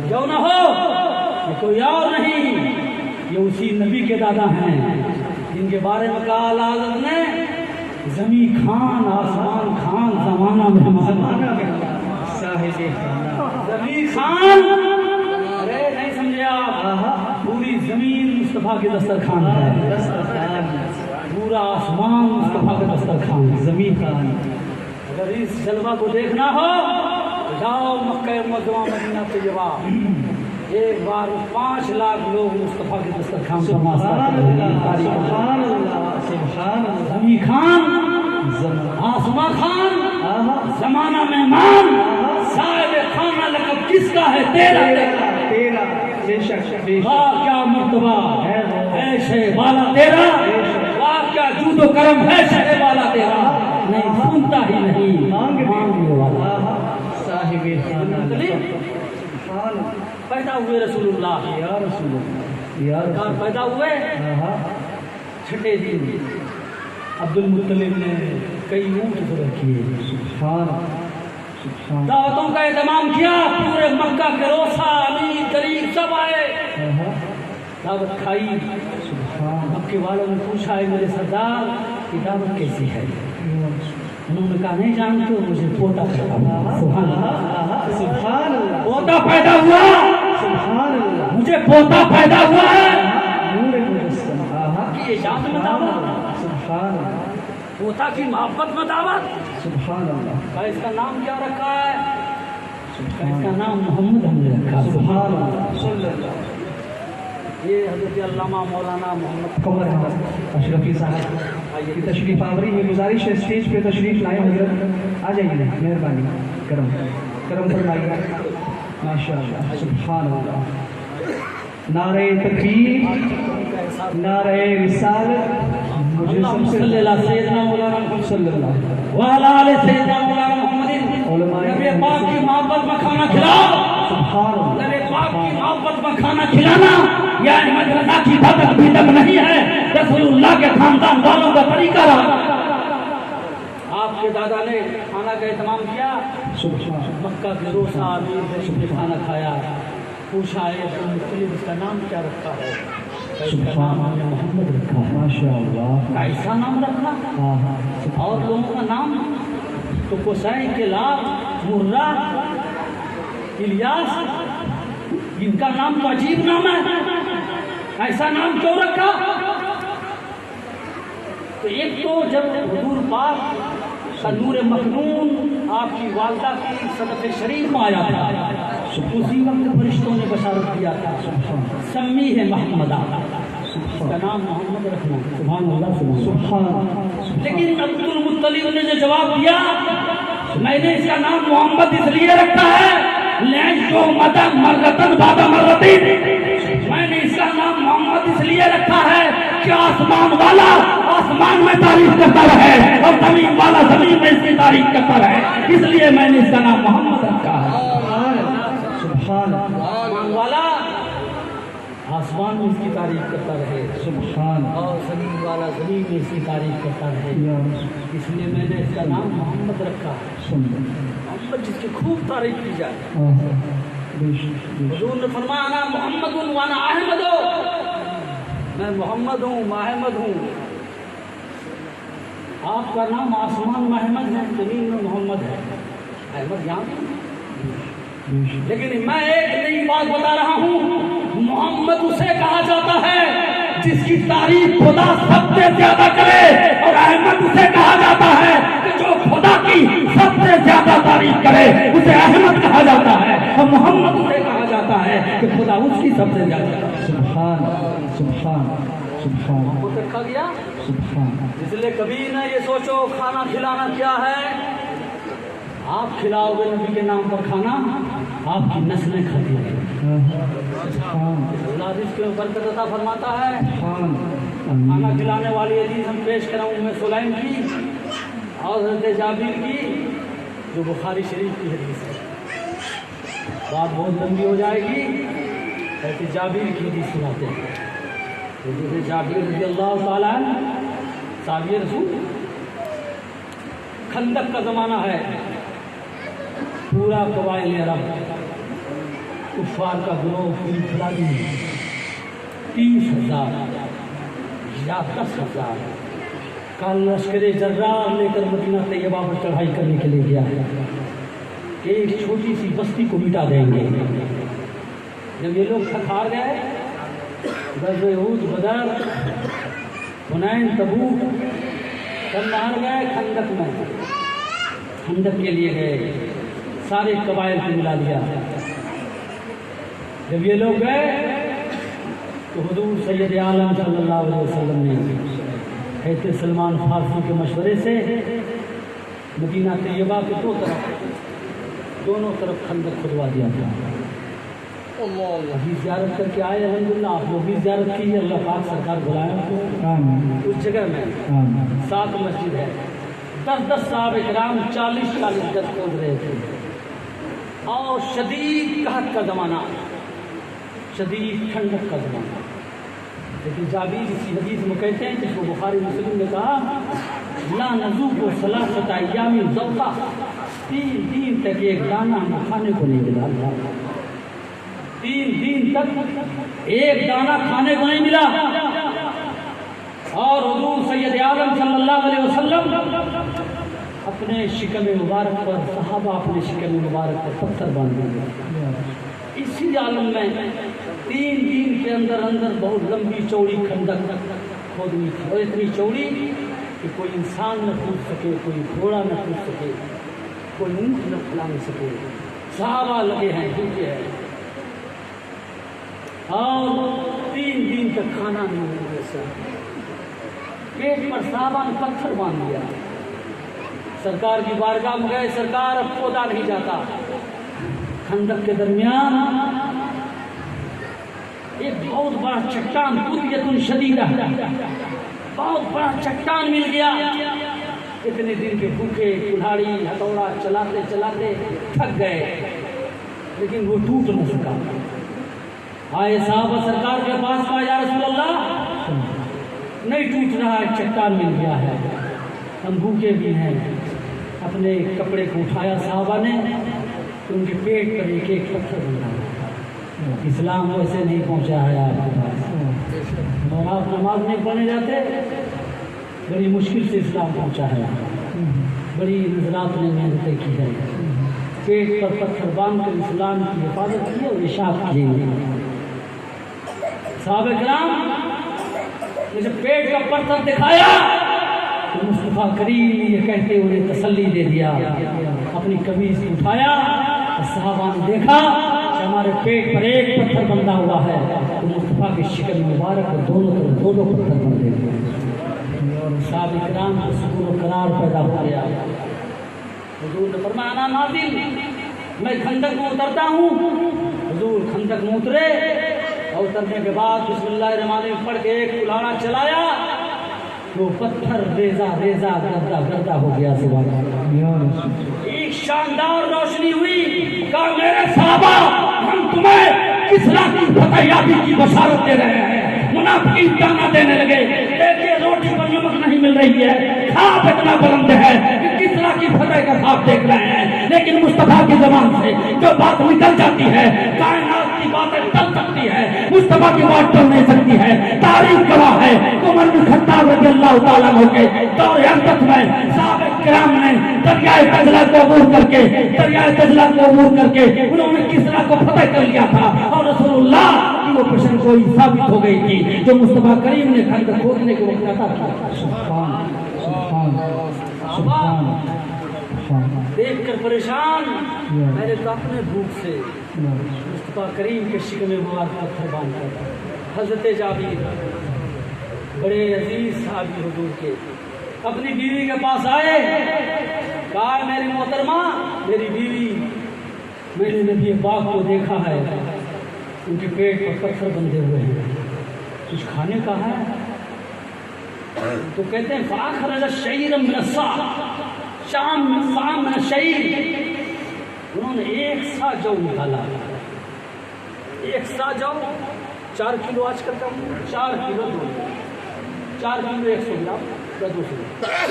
کیوں نہ ہو، یہ کوئی اور نہیں، یہ اسی نبی کے دادا ہیں جن کے بارے میں کہا حضرت نے زمین خان آسمان خان زمانہ مہمان. زمین خان، ارے نہیں سمجھے آپ، پوری زمین مصطفیٰ کے دسترخوان ہے، پورا آسمان مصطفیٰ کے دسترخوان. زمین خان اگر اس جلوہ کو دیکھنا ہو تو جاؤ مکہ معظمہ مدینہ طیبہ. ایک بار 5 لاکھ لوگ مصطفیٰ کے دسترخوان پر ناشتہ کرتے ہیں. زمین خان، آسمان خان، زمانہ مہمان، صاحب خانہ لقب کس کا ہے؟ تیرا. واہ کیا مرتبہ ہے شہ والا تیرا، واہ کیا جود و کرم ہے شہ والا تیرا. نہیں سنتا ہی نہیں، مانگنے والا. صاحب خانہ پیدا ہوئے رسول اللہ، یا رسول اللہ پیدا ہوئے. 6 دن عبد المطلب نے کئی اونٹ ذبح کیے. دعوتوں کا اہتمام کیا، پورے مکہ کے روسا امیر غریب سب آئے، دعوت کھائی۔ مکے والوں نے پوچھا ہے میرے سردار کی دعوت کیسی ہے؟ انہوں نے کہا نہیں جانتے ہو، مجھے پوتا پیدا ہوا۔ سبحان اللہ، سبحان اللہ، پوتا پیدا ہوا، سبحان اللہ، مجھے پوتا پیدا ہوا ہے نور مجسم، کہ شام میں دعوت، سبحان اللہ، پوتا کی محبت میں دعوت۔ سبحان اللہ، کہا اس کا نام کیا رکھا ہے؟ کہا اس کا نام محمد ہم نے رکھا۔ سبحان اللہ، صلی اللہ۔ یہ حضرت علامہ مولانا محمد قمر احمد اشرفی صاحب کی تشریف آوری ہے، گزارش ہے اسٹیج پہ تشریف لائیں حضرت، آ جائیے، مہربانی کرم فرمائیے۔ ماشاء اللہ، سبحان اللہ، نعرہ تکبیر، نعرہ رسالت، مجھے سب سے صلی اللہ سیدنا مولانا محمد صلی اللہ وعلیٰ آلہ سیدنا مولانا محمد، نبی پاک کی محبت میں کھانا کھلاؤ، سبحان اللہ، نبی پاک کی محبت میں کھانا کھلانا یا احمد رضا کی بدت بدت نہیں ہے، رسول اللہ کے خاندان والوں کا طریقہ رہا۔ آپ کے دادا نے کھانا کا اہتمام کیا، سبحان مکہ کے روسا امیر نے کھانا کھایا، پوچھا ہے تو مختلف اس کا نام کیا رکھا ہے؟ سبحان اللہ، محمد رکھا ہے۔ ماشاء اللہ، ایسا نام رکھا، ہاں ہاں، اور لوگوں کا نام تو کوسائی کے لاب، مرہ، الیاس، ان کا نام تو عجیب نام ہے، ایسا نام کیوں رکھا؟ تو ایک تو جب حضور پاک کا نور مکنون آپ کی والدہ کی صدقہ شریف میں آیا تھا، اسی وقت فرشتوں نے بشارت دیا تھا سمی ہے محمد، اس کا نام محمد رکھنا۔ سبحان اللہ، سبحان، لیکن عبد المطلب نے جو جواب دیا، میں نے اس کا نام محمد اس لیے رکھا ہے لَعِشْتُ مَدًا مَرَّةً بَعْدَ مَرَّةٍ، میں نے اس کا نام محمد اس لیے رکھا ہے کہ آسمان والا آسمان میں تعریف کرتا رہے اور زمین والا زمین میں اس کی تعریف کرتا رہے، اس لیے میں نے اس کا نام محمد رکھا ہے۔ سبحان، آسمان والا آسمان میں اس کی تعریف کرتا رہے، سبحان، اور زمین والا زمین میں اس کی تعریف کرتا رہے، یا اس لیے میں نے اس کا نام محمد رکھا، محمد جس کی خوب تعریف کی جائے۔ حضور نے فرمایا انا محمد وانا احمد، میں محمد ہوں، میں احمد ہوں۔ آپ کا نام آسمان میں احمد ہے، زمین میں محمد ہے، احمد یہاں بھی، لیکن میں ایک نئی بات بتا رہا ہوں، محمد اسے کہا جاتا ہے جس کی تعریف خدا سب سے زیادہ کرے، اور احمد اسے کہا جاتا ہے کہ جو خدا کی سب سے زیادہ تعریف کرے اسے احمد کہا جاتا ہے، اور محمد اسے کہا جاتا ہے کہ خدا اس کی سب سے زیادہ۔ سبحان، سبحان، سبحان، محمد رکھا گیا، سبحان، اس لیے کبھی نہ یہ سوچو کھانا کھلانا کیا ہے، آپ کھلاؤ گے نبی کے نام پر کھانا، آپ کی نسلیں کھاتی ہیں۔ سبحان، اللہ رزق میں برکت عطا فرماتا ہے۔ سبحان، کھانا کھلانے والی حدیث ہم پیش کروں ام سلیم کی اور حضرت جابر کی، جو بخاری شریف کی حدیث ہے۔ بات بہت لمبی ہو جائے گی، حضرت جابر کی حدیث سناتے ہیں۔ حضرت جابر رضی اللہ تعالیٰ عنہ صحابی رسول، خندق کا زمانہ ہے، پورا قبائل عرب کفار کا گروہ پوری پھیلائی ہے، 30,000 یا 10,000 کا لشکر جرار لے کر مدینہ طیبہ پر چڑھائی کرنے کے لیے گیا ہے کہ ایک چھوٹی سی بستی کو مٹا دیں گے۔ جب یہ لوگ تھک ہار گئے، غزوہ احد، بدر، حنین، تبوک، سب ہار گئے، خندق میں خندق کے لیے گئے، سارے قبائل کو ملا لیا۔ جب یہ لوگ گئے تو حضور سید عالم صلی اللہ علیہ وسلم نے حضرت سلمان فارسی کے مشورے سے مدینہ طیبہ کے دونوں طرف خندق کھدوا دیا تھا۔ ابھی زیارت کر کے آئے الحمدللہ، آپ لوگ بھی زیارت کی، اللہ پاک سرکار بلائے کو اس جگہ میں 7 مسجد ہے، 10 صحابہ کرام 40 گز کھود رہے تھے، اور شدید قحط کا زمانہ، شدید ٹھنڈک کا زمانہ۔ لیکن جابر اسی حدیث میں کہتے ہیں جس کو بخاری مسلم نے کہا لا نذوق ثلاثة ایام ذوقا، 3 دن تک ایک دانہ ہمیں کھانے کو نہیں ملا. 3 دن تک ایک دانہ کھانے کو نہیں ملا. اور حضور سید عالم صلی اللہ علیہ وسلم اپنے شکم مبارک پر، صحابہ اپنے شکم مبارک پر پتھر باندھ دیے. اسی عالم میں 3 دن کے اندر بہت لمبی چوڑی خندق کھود ہوئی تھی، اور اتنی چوڑی کہ کوئی انسان نہ کود سکے، کوئی گھوڑا نہ کود سکے، کوئی اونٹ نہ پھیلا سکے. صحابہ لگے ہیں، بھوکے ہیں، اور 3 دن تک کھانا نہیں ملے. سر پیٹ پر صحابہ نے پتھر باندھ دیا. سرکار کی بارگاہ میں گئے، سرکار اب کودا نہیں جاتا. خندق کے درمیان ایک بہت بڑا چٹان، قدیت شدیدہ، بہت بڑا چٹان مل گیا. اتنے دن کے بھوکے کلہاڑی ہتھوڑا چلاتے چلاتے تھک گئے، لیکن وہ ٹوٹ نہ سکا. آئے صحابہ سرکار کے پاس، کہا یا رسول اللہ نہیں ٹوٹ رہا ہے، چٹان مل گیا ہے، ہم بھوکے بھی ہیں. اپنے کپڑے کو اٹھایا صحابہ نے، ان کے پیٹ پر ایک ایک پتھر بنا. اسلام ویسے نہیں پہنچا ہے آپ کے پاس. اور آپ نماز نہیں پڑھنے جاتے، بڑی مشکل سے اسلام پہنچا ہے. بڑی نظرات نے محنتیں کی ہے، پیٹ پر پتھر باندھ کر اسلام کی حفاظت کی اور اشاعت کی. صحابہ کرام نے جب پیٹ کا پتھر دکھایا تو مصطفیٰ کریم نے یہ کہتے انہیں تسلی دے دیا. اپنی قمیض اٹھایا، صحابہ نے دیکھا کہ ہمارے پیٹ پر ایک پتھر بندھا ہوا ہے، تو مصطفیٰ کی شکل مبارک اور دونوں طرف 2 پتھر بندھے ہوئے. اور صحابہ کرام کو سکون و قرار پیدا ہو گیا. حضور نے فرمایا انا نازل، میں خندق میں اترتا ہوں. حضور خندق میں اترے، اور اترنے کے بعد بسم اللہ الرحمن الرحیم پڑھ کے ایک کلاڑا چلایا، وہ پتھر ریزہ ریزہ گردہ ہو گیا. سبحان اللہ. ایک شاندار روشنی ہوئی. کہا میرے صحابہ، ہم تمہیں کسریٰ کی فتح یابی کی بشارت دے رہے ہیں. منافقین تانا دینے لگے، دیکھیے روٹی پر نمک نہیں مل رہی ہے، خواب اتنا بلند ہے کہ کسریٰ کی فتح کا خواب دیکھ رہے ہیں. لیکن مصطفیٰ کی زبان سے جو بات نکل جاتی ہے، کائنات کی باتیں ٹل سکتی ہے، مصطفیٰ کی بات ٹل نہیں سکتی ہے. تاریخ گواہ ہے، عمر بن خطاب رضی اللہ تعالیٰ عنہ کے دور حضرت میں صحابہ کرام نے دریائے دجلہ کو عبور کر کے انہوں نے کسریٰ کو فتح کر لیا تھا. اور رسول اللہ کی وہ پیشن گوئی ثابت ہو گئی تھی جو مصطفیٰ کریم نے خندق کھودنے کے وقت عطا کیا. سبحان دیکھ کر پریشان، میں نے تو اپنے بھوک سے مصطفیٰ کریم کے شکم مبارک پتھر باندھ کر. حضرت جابر بڑے عزیز صحابی حضور کے اپنی بیوی کے پاس آئے، کہا میری محترمہ، میری بیوی، میں نے نبی پاک کو دیکھا ہے، ان کے پیٹ پر پتھر بندھے ہوئے ہیں، کچھ کھانے کا ہے؟ تو کہتے ہیں فَأَخْرَجَ الشَّعِيرَ مِنَ الصَّاعِ، شام من الشعیر، انہوں نے 1 سا جو نکالا. 1 سا جو 4 کلو آج کل کا 4 کلو 4 کلو 100 گرام یا 200 گرام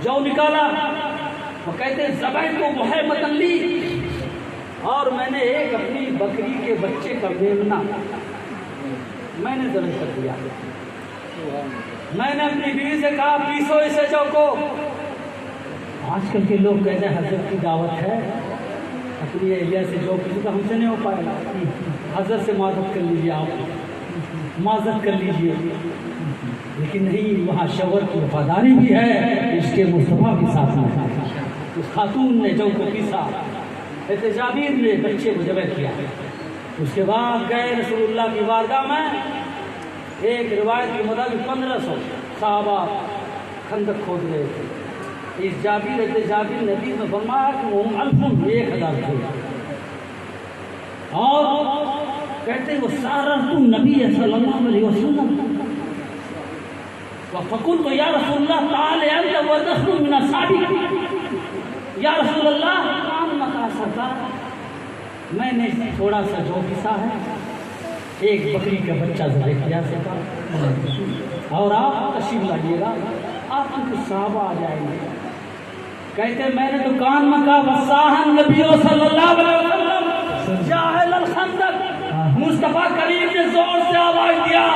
جو نکالا. وہ کہتے ہیں ذبح کو محمد لی، اور میں نے ایک اپنی بکری کے بچے کا میمنا میں نے ذبح کر دیا. میں نے اپنی بیوی سے کہا پیسو اسے جو کو. آج کل کے لوگ کہتے ہیں حضرت کی دعوت ہے، اپنی ایریا سے جو کسی کا ہم سے نہیں ہو پائے گا، حضرت سے معذرت کر لیجیے، آپ معذرت کر لیجیے. لیکن نہیں، وہاں شوہر کی وفاداری بھی ہے، اس کے مصطفیٰ کے ساتھ میں. اس خاتون نے جو کو پیسا، جابر نے بچے کو ذبح کیا. اس کے بعد گئے رسول اللہ کی بارگاہ میں. ایک روایت کے مطابق 1500 صحابہ خندق کھود رہے تھے. اس جابر نبی نے فرمایا کہ وہ 1000 تھے. اور کہتے ہیں وہ سارت النبی صلی اللہ علیہ وسلم فقلت یا رسول اللہ تعالی انت ودخل من الصابق، یا رسول اللہ کام مکا سرکار، میں نے تھوڑا سا جو پسا ہے، ایک بکری کا بچہ ذبح کیا سکا، اور آپ تشریف لائیے گا. آپ کے کچھ صحابہ آ جائیں گے، کہتے میں نے تو کان میں کہا وصاحن نبی صلی اللہ علیہ وسلم جاہل الخندق، مصطفیٰ کریم نے زور سے آواز دیا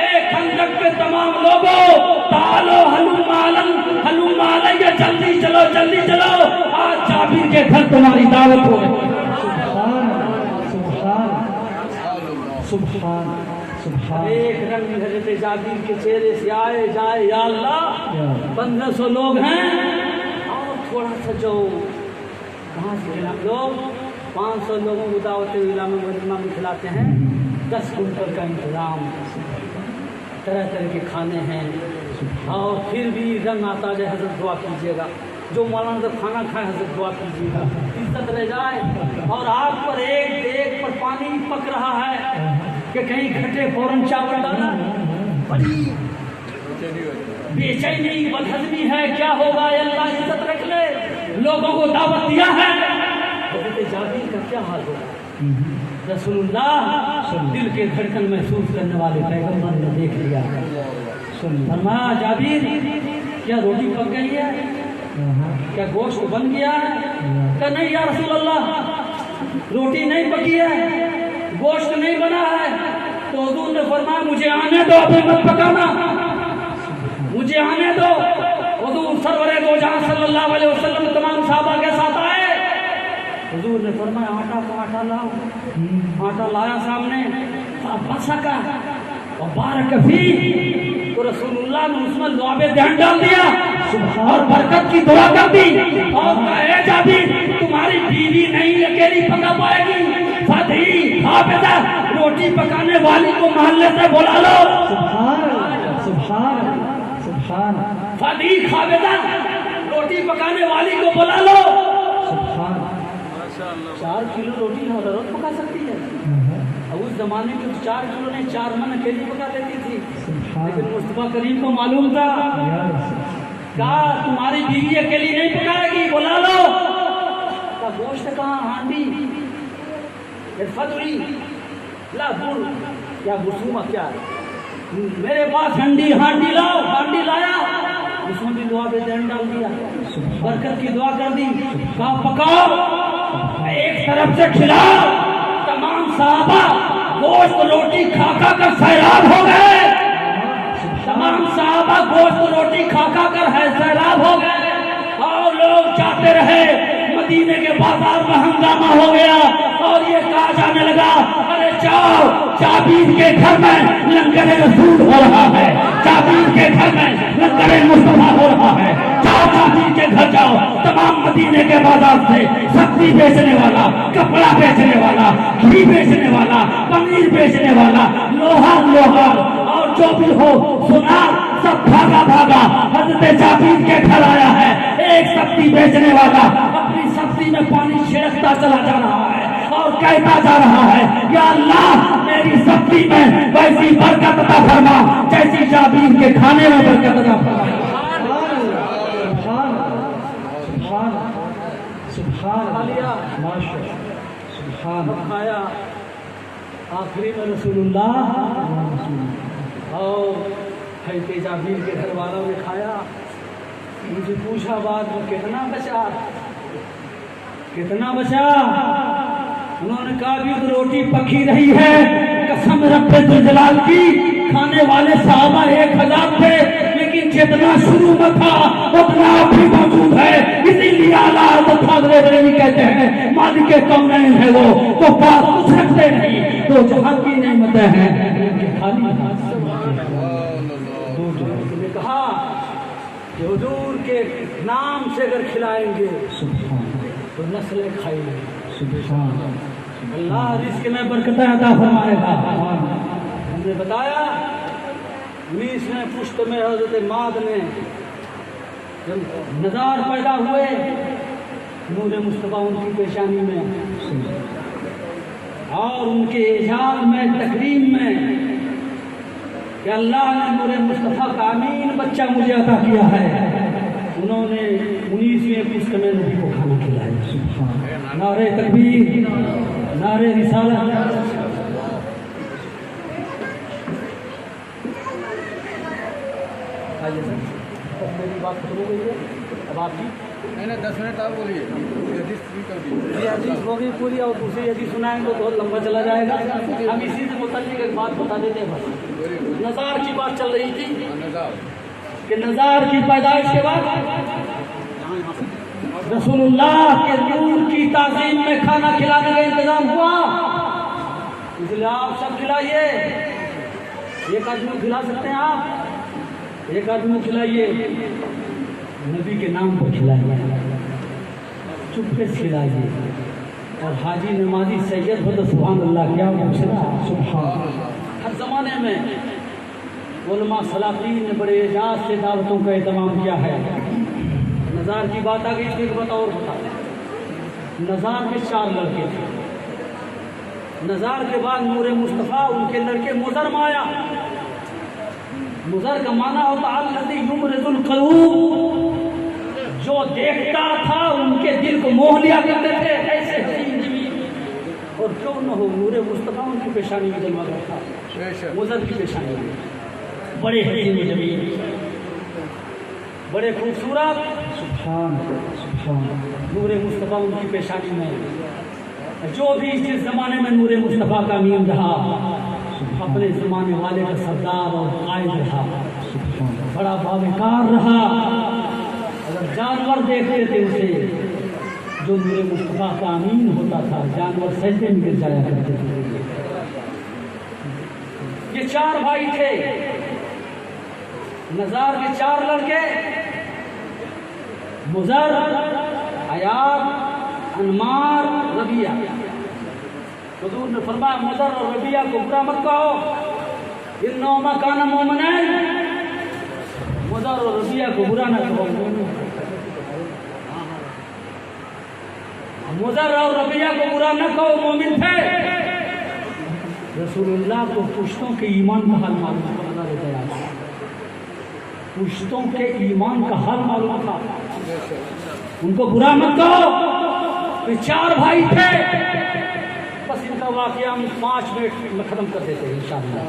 اے خندق کے تمام لوگوں تعالو ہلوم علیہ، جلدی چلو جلدی چلو، آج جابر کے گھر تمہاری دعوت ہو گئی۔ سبحان سبحان ایک رنگ حضرت جابر کے چہرے سے آئے جائے، یا اللہ 1500 لوگ ہیں اور تھوڑا سا جو کہاں سے ہم لوگ 500 لوگوں کو دعوت علامہ ولیمہ میں کھلاتے ہیں، 10 کنٹل کا انتظام، طرح طرح کے کھانے ہیں، اور پھر بھی رنگ آتا جائے حضرت دعا کیجیے گا، جو مولانا جب کھانا کھائے حضرت دعا کیجیے گا، عزت رہ جائے، اور آپ پر ایک دیگ پر پانی پک رہا ہے کہ کہیں کھٹے فوراً چاول ڈالا، بڑی بے چینی بدہضمی ہے، کیا ہوگا اے اللہ عزت رکھ لے، لوگوں کو دعوت دیا ہے، حضرت جابر کا کیا حال ہوگا؟ رسول اللہ دل کے دھڑکن محسوس کرنے والے پیغمبر نے دیکھ لیا، فرمایا جابر کیا روٹی پک گئی ہے، کیا گوشت بن گیا ہے؟ کہ نہیں یا رسول اللہ روٹی نہیں پکی ہے، گوشت نہیں بنا ہے۔ تو حضور نے فرمایا مجھے آنے دو، ابھی مت پکانا، مجھے آنے دو۔ حضور سرور دو جہاں صلی اللہ علیہ وسلم تمام صحابہ کے ساتھ آئے، حضور نے فرمایا آٹا لاؤ، آٹا لایا سامنے، بسکا وبارک فی، تو رسول اللہ نے اس میں لعاب دہن ڈال دیا اور برکت کی دعا کر دی، اور کہا اے جابر تمہاری بیوی نہیں اکیلی پکا پائے گی، فاتحی حافظہ روٹی پکانے والی کو محلے سے بلا لو، سبحان سبحان فاتحی حافظہ روٹی پکانے والی کو بلا لو۔ سبحان 4 کلو روٹی حضرت پکا سکتی ہے، اب اس زمانے میں 4 کلو نہیں 4 من اکیلی پکا لیتی تھی، لیکن مصطفیٰ کریم کو معلوم تھا، کہا تمہاری بیوی اکیلی نہیں پکائے گی، بلا لو۔ کہا گوشت کہاں، ہانڈی، فدری لا بور یا بسومہ کیا، میرے پاس ہانڈی لاؤ، ہانڈی لایا، اس میں بھی دعا دہن ڈال دیا، برکت کی دعا کر دی، کہا پکاؤ، ایک طرف سے کھلاؤ، تمام صحابہ گوشت روٹی کھا کھا کر سیراب ہو گئے، تمام صحابہ گوشت روٹی کھا کھا کر سیراب ہو گئے، اور لوگ جاتے رہے، مدینے کے بازار میں ہنگامہ ہو گیا، اور یہ کہا جانے لگا ارے جاؤ جابر کے گھر میں لنگر رسول ہو رہا ہے، جابر کے گھر میں لنگر مصطفیٰ ہو رہا ہے، جاؤ جابر کے گھر جاؤ۔ تمام مدینے کے بازار سے سبزی بیچنے والا، کپڑا بیچنے والا، گھی بیچنے والا، پنیر بیچنے والا، لوہار اور جو بھی ہو سنار سب بھاگا حضرت جابر کے گھر آیا ہے۔ ایک سبزی بیچنے والا اپنی سبزی میں پانی چھڑکتا چلا جا رہا ہے اور کہتا جا رہا ہے یا اللہ میری سبزی میں ویسی برکت عطا فرما جیسی جابر کے کھانے میں برکت عطا فرما۔ کھایا آخری میں رسول اللہ اور حضرت جابر کے گھر والوں نے کھایا، مجھے پوچھا بعد میں کتنا بچا، انہوں نے کہا بھی تو روٹی پکی رہی ہے، قسم رب ذوالجلال کی کھانے والے صحابہ 1000 تھے، لیکن جتنا شروع میں تھا اتنا اب بھی موجود ہے، اسی لیے اعلیٰ حضرت حضرت بریلوی کہتے ہیں مالک کونین ہے وہ تو پاس کچھ رکھتے نہیں، تو جہاں کی نعمتیں ہیں خالی نے کہا کہ حضور کے نام سے اگر کھلائیں گے تو نسلیں کھائیں گے، اللہ رزق میں برکتیں عطا فرمائے گا۔ ہم نے بتایا 19ویں پشت میں حضرت ماد نے جب نظار پیدا ہوئے، نور مصطفیٰ ان کی پیشانی میں اور ان کے اعجاز میں تکریم میں کہ اللہ نے نور مصطفیٰ کا امین بچہ مجھے عطا کیا ہے، انہوں نے 19ویں پشت میں نبی کو کھانا کھلایا۔ نعرہ تکبیر، نعرہ رسالت۔ بس میری بات ختم ہو گئی ہے، اب آپ کی نہیں 10 منٹ آپ بولیے، حدیث پوری کر دیجیے۔ یہ حدیث ہوگی پوری، اور دوسری حدیث سنائیں گے تو بہت لمبا چلا جائے گا۔ ہم اسی سے متعلق ایک بات بتا دیتے ہیں بس۔ نزار کی بات چل رہی تھی کہ نزار کی پیدائش کے بعد رسول اللہ کے نور کی تعظیم میں کھانا کھلانے کا انتظام ہوا، اس لیے آپ سب کھلائیے۔ ایک آدمی کھلا سکتے ہیں آپ، ایک آدمی کھلائیے، نبی کے نام پر کھلائیے، چپکے سے کھلائیے۔ اور حاجی نمازی سید ہو تو سبحان اللہ، کیا پوچھنا، سبحان۔ ہر زمانے میں علماء سلاطین نے بڑے اعجاز سے دعوتوں کا اہتمام کیا ہے۔ نزار کی بات آ گئی تھی، ایک بات اور بتا دیں۔ نزار کے 4 لڑکے تھے۔ نزار کے بعد نور مصطفیٰ ان کے لڑکے مضر میں آیا۔ مضر کا معنی ہوتا الذی یمرض القلوب، جو دیکھتا تھا ان کے دل کو موہ لیا کرتے تھے، ایسے حسین جمیل۔ اور کیوں نہ ہو، نور مصطفیٰ ان کی پیشانی میں جلوہ کرتا، مضر کی پیشانی میں بڑے حسین جمیل، بڑے خوبصورت، سبحان سبحان۔ نور مصطفیٰ ان کی پیشانی میں، جو بھی جس زمانے میں نور مصطفیٰ کا امین رہا، اپنے زمانے والے کا سردار اور قائد رہا، بڑا باوقار رہا۔ اگر جانور دیکھتے تھے اسے، جو نور مصطفیٰ کا امین ہوتا تھا، جانور سجدے میں گر جایا کرتے تھے۔ یہ 4 بھائی تھے، نزار کے 4 لڑکے، مضر، عیاض، انمار، ربیہ۔ حضور نے فرمایا مضر اور ربیہ کو برا مت کہو، انہما کان مومنین، مضر اور ربیہ کو برا نہ کہو۔ مضر اور ربیہ کو برا نہ کہو، مومن تھے۔ رسول اللہ کو پشتوں کے ایمان کا حال معلوم تھا، پشتوں کے ایمان کا حال معلوم تھا، ان کو برا مت کہو۔ یہ 4 بھائی تھے، بس ان کا واقعہ ہم 5 منٹ میں ختم کر دیتے ہیں انشاءاللہ۔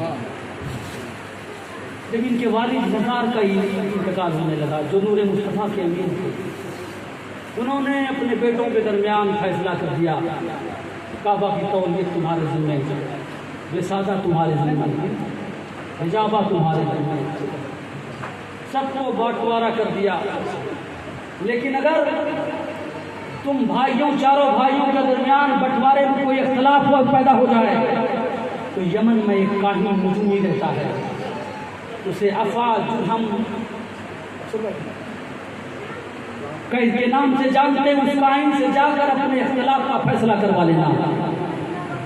جب ان کے والد نزار کا انتقال ہونے لگا، جو نور مصطفیٰ کے امین تھے، انہوں نے اپنے بیٹوں کے درمیان فیصلہ کر دیا، کعبہ کی تولیت تمہارے ذمہ ہے، وسادہ تمہارے ذمہ ہے، حجابہ تمہارے ذمہ ہے، سب کو بانٹوارا کر دیا۔ لیکن اگر تم بھائیوں 4 بھائیوں کے درمیان بٹوارے میں کوئی اختلاف پیدا ہو جائے تو یمن میں ایک کاہن مجنی رہتا ہے، اسے افا جرہم کے نام سے جانتے ہیں، اس کاہن سے جا کر اپنے اختلاف کا فیصلہ کروا لینا۔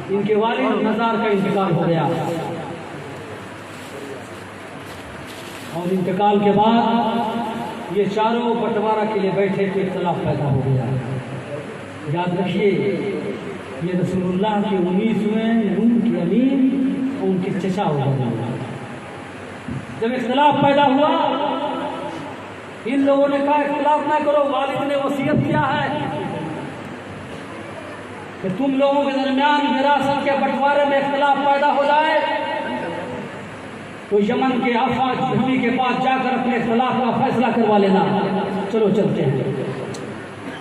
ان کے والد نزار کا انتقال ہو گیا، اور انتقال کے بعد یہ 4 بٹوارہ کے لیے بیٹھے تو اختلاف پیدا ہو گیا۔ یاد رکھیے، یہ رسول اللہ کے 19ویں نون کے امین اور ان کے چچا ہو گئے۔ جب اختلاف پیدا ہوا، ان لوگوں نے کہا اختلاف نہ کرو، والد نے وصیت کیا ہے کہ تم لوگوں کے درمیان وراثت کے بٹوارے میں اختلاف پیدا ہو جائے تو یمن کے افا جرہمی کے پاس جا کر اپنے اختلاف کا فیصلہ کروا لینا۔ چلو چلتے ہیں۔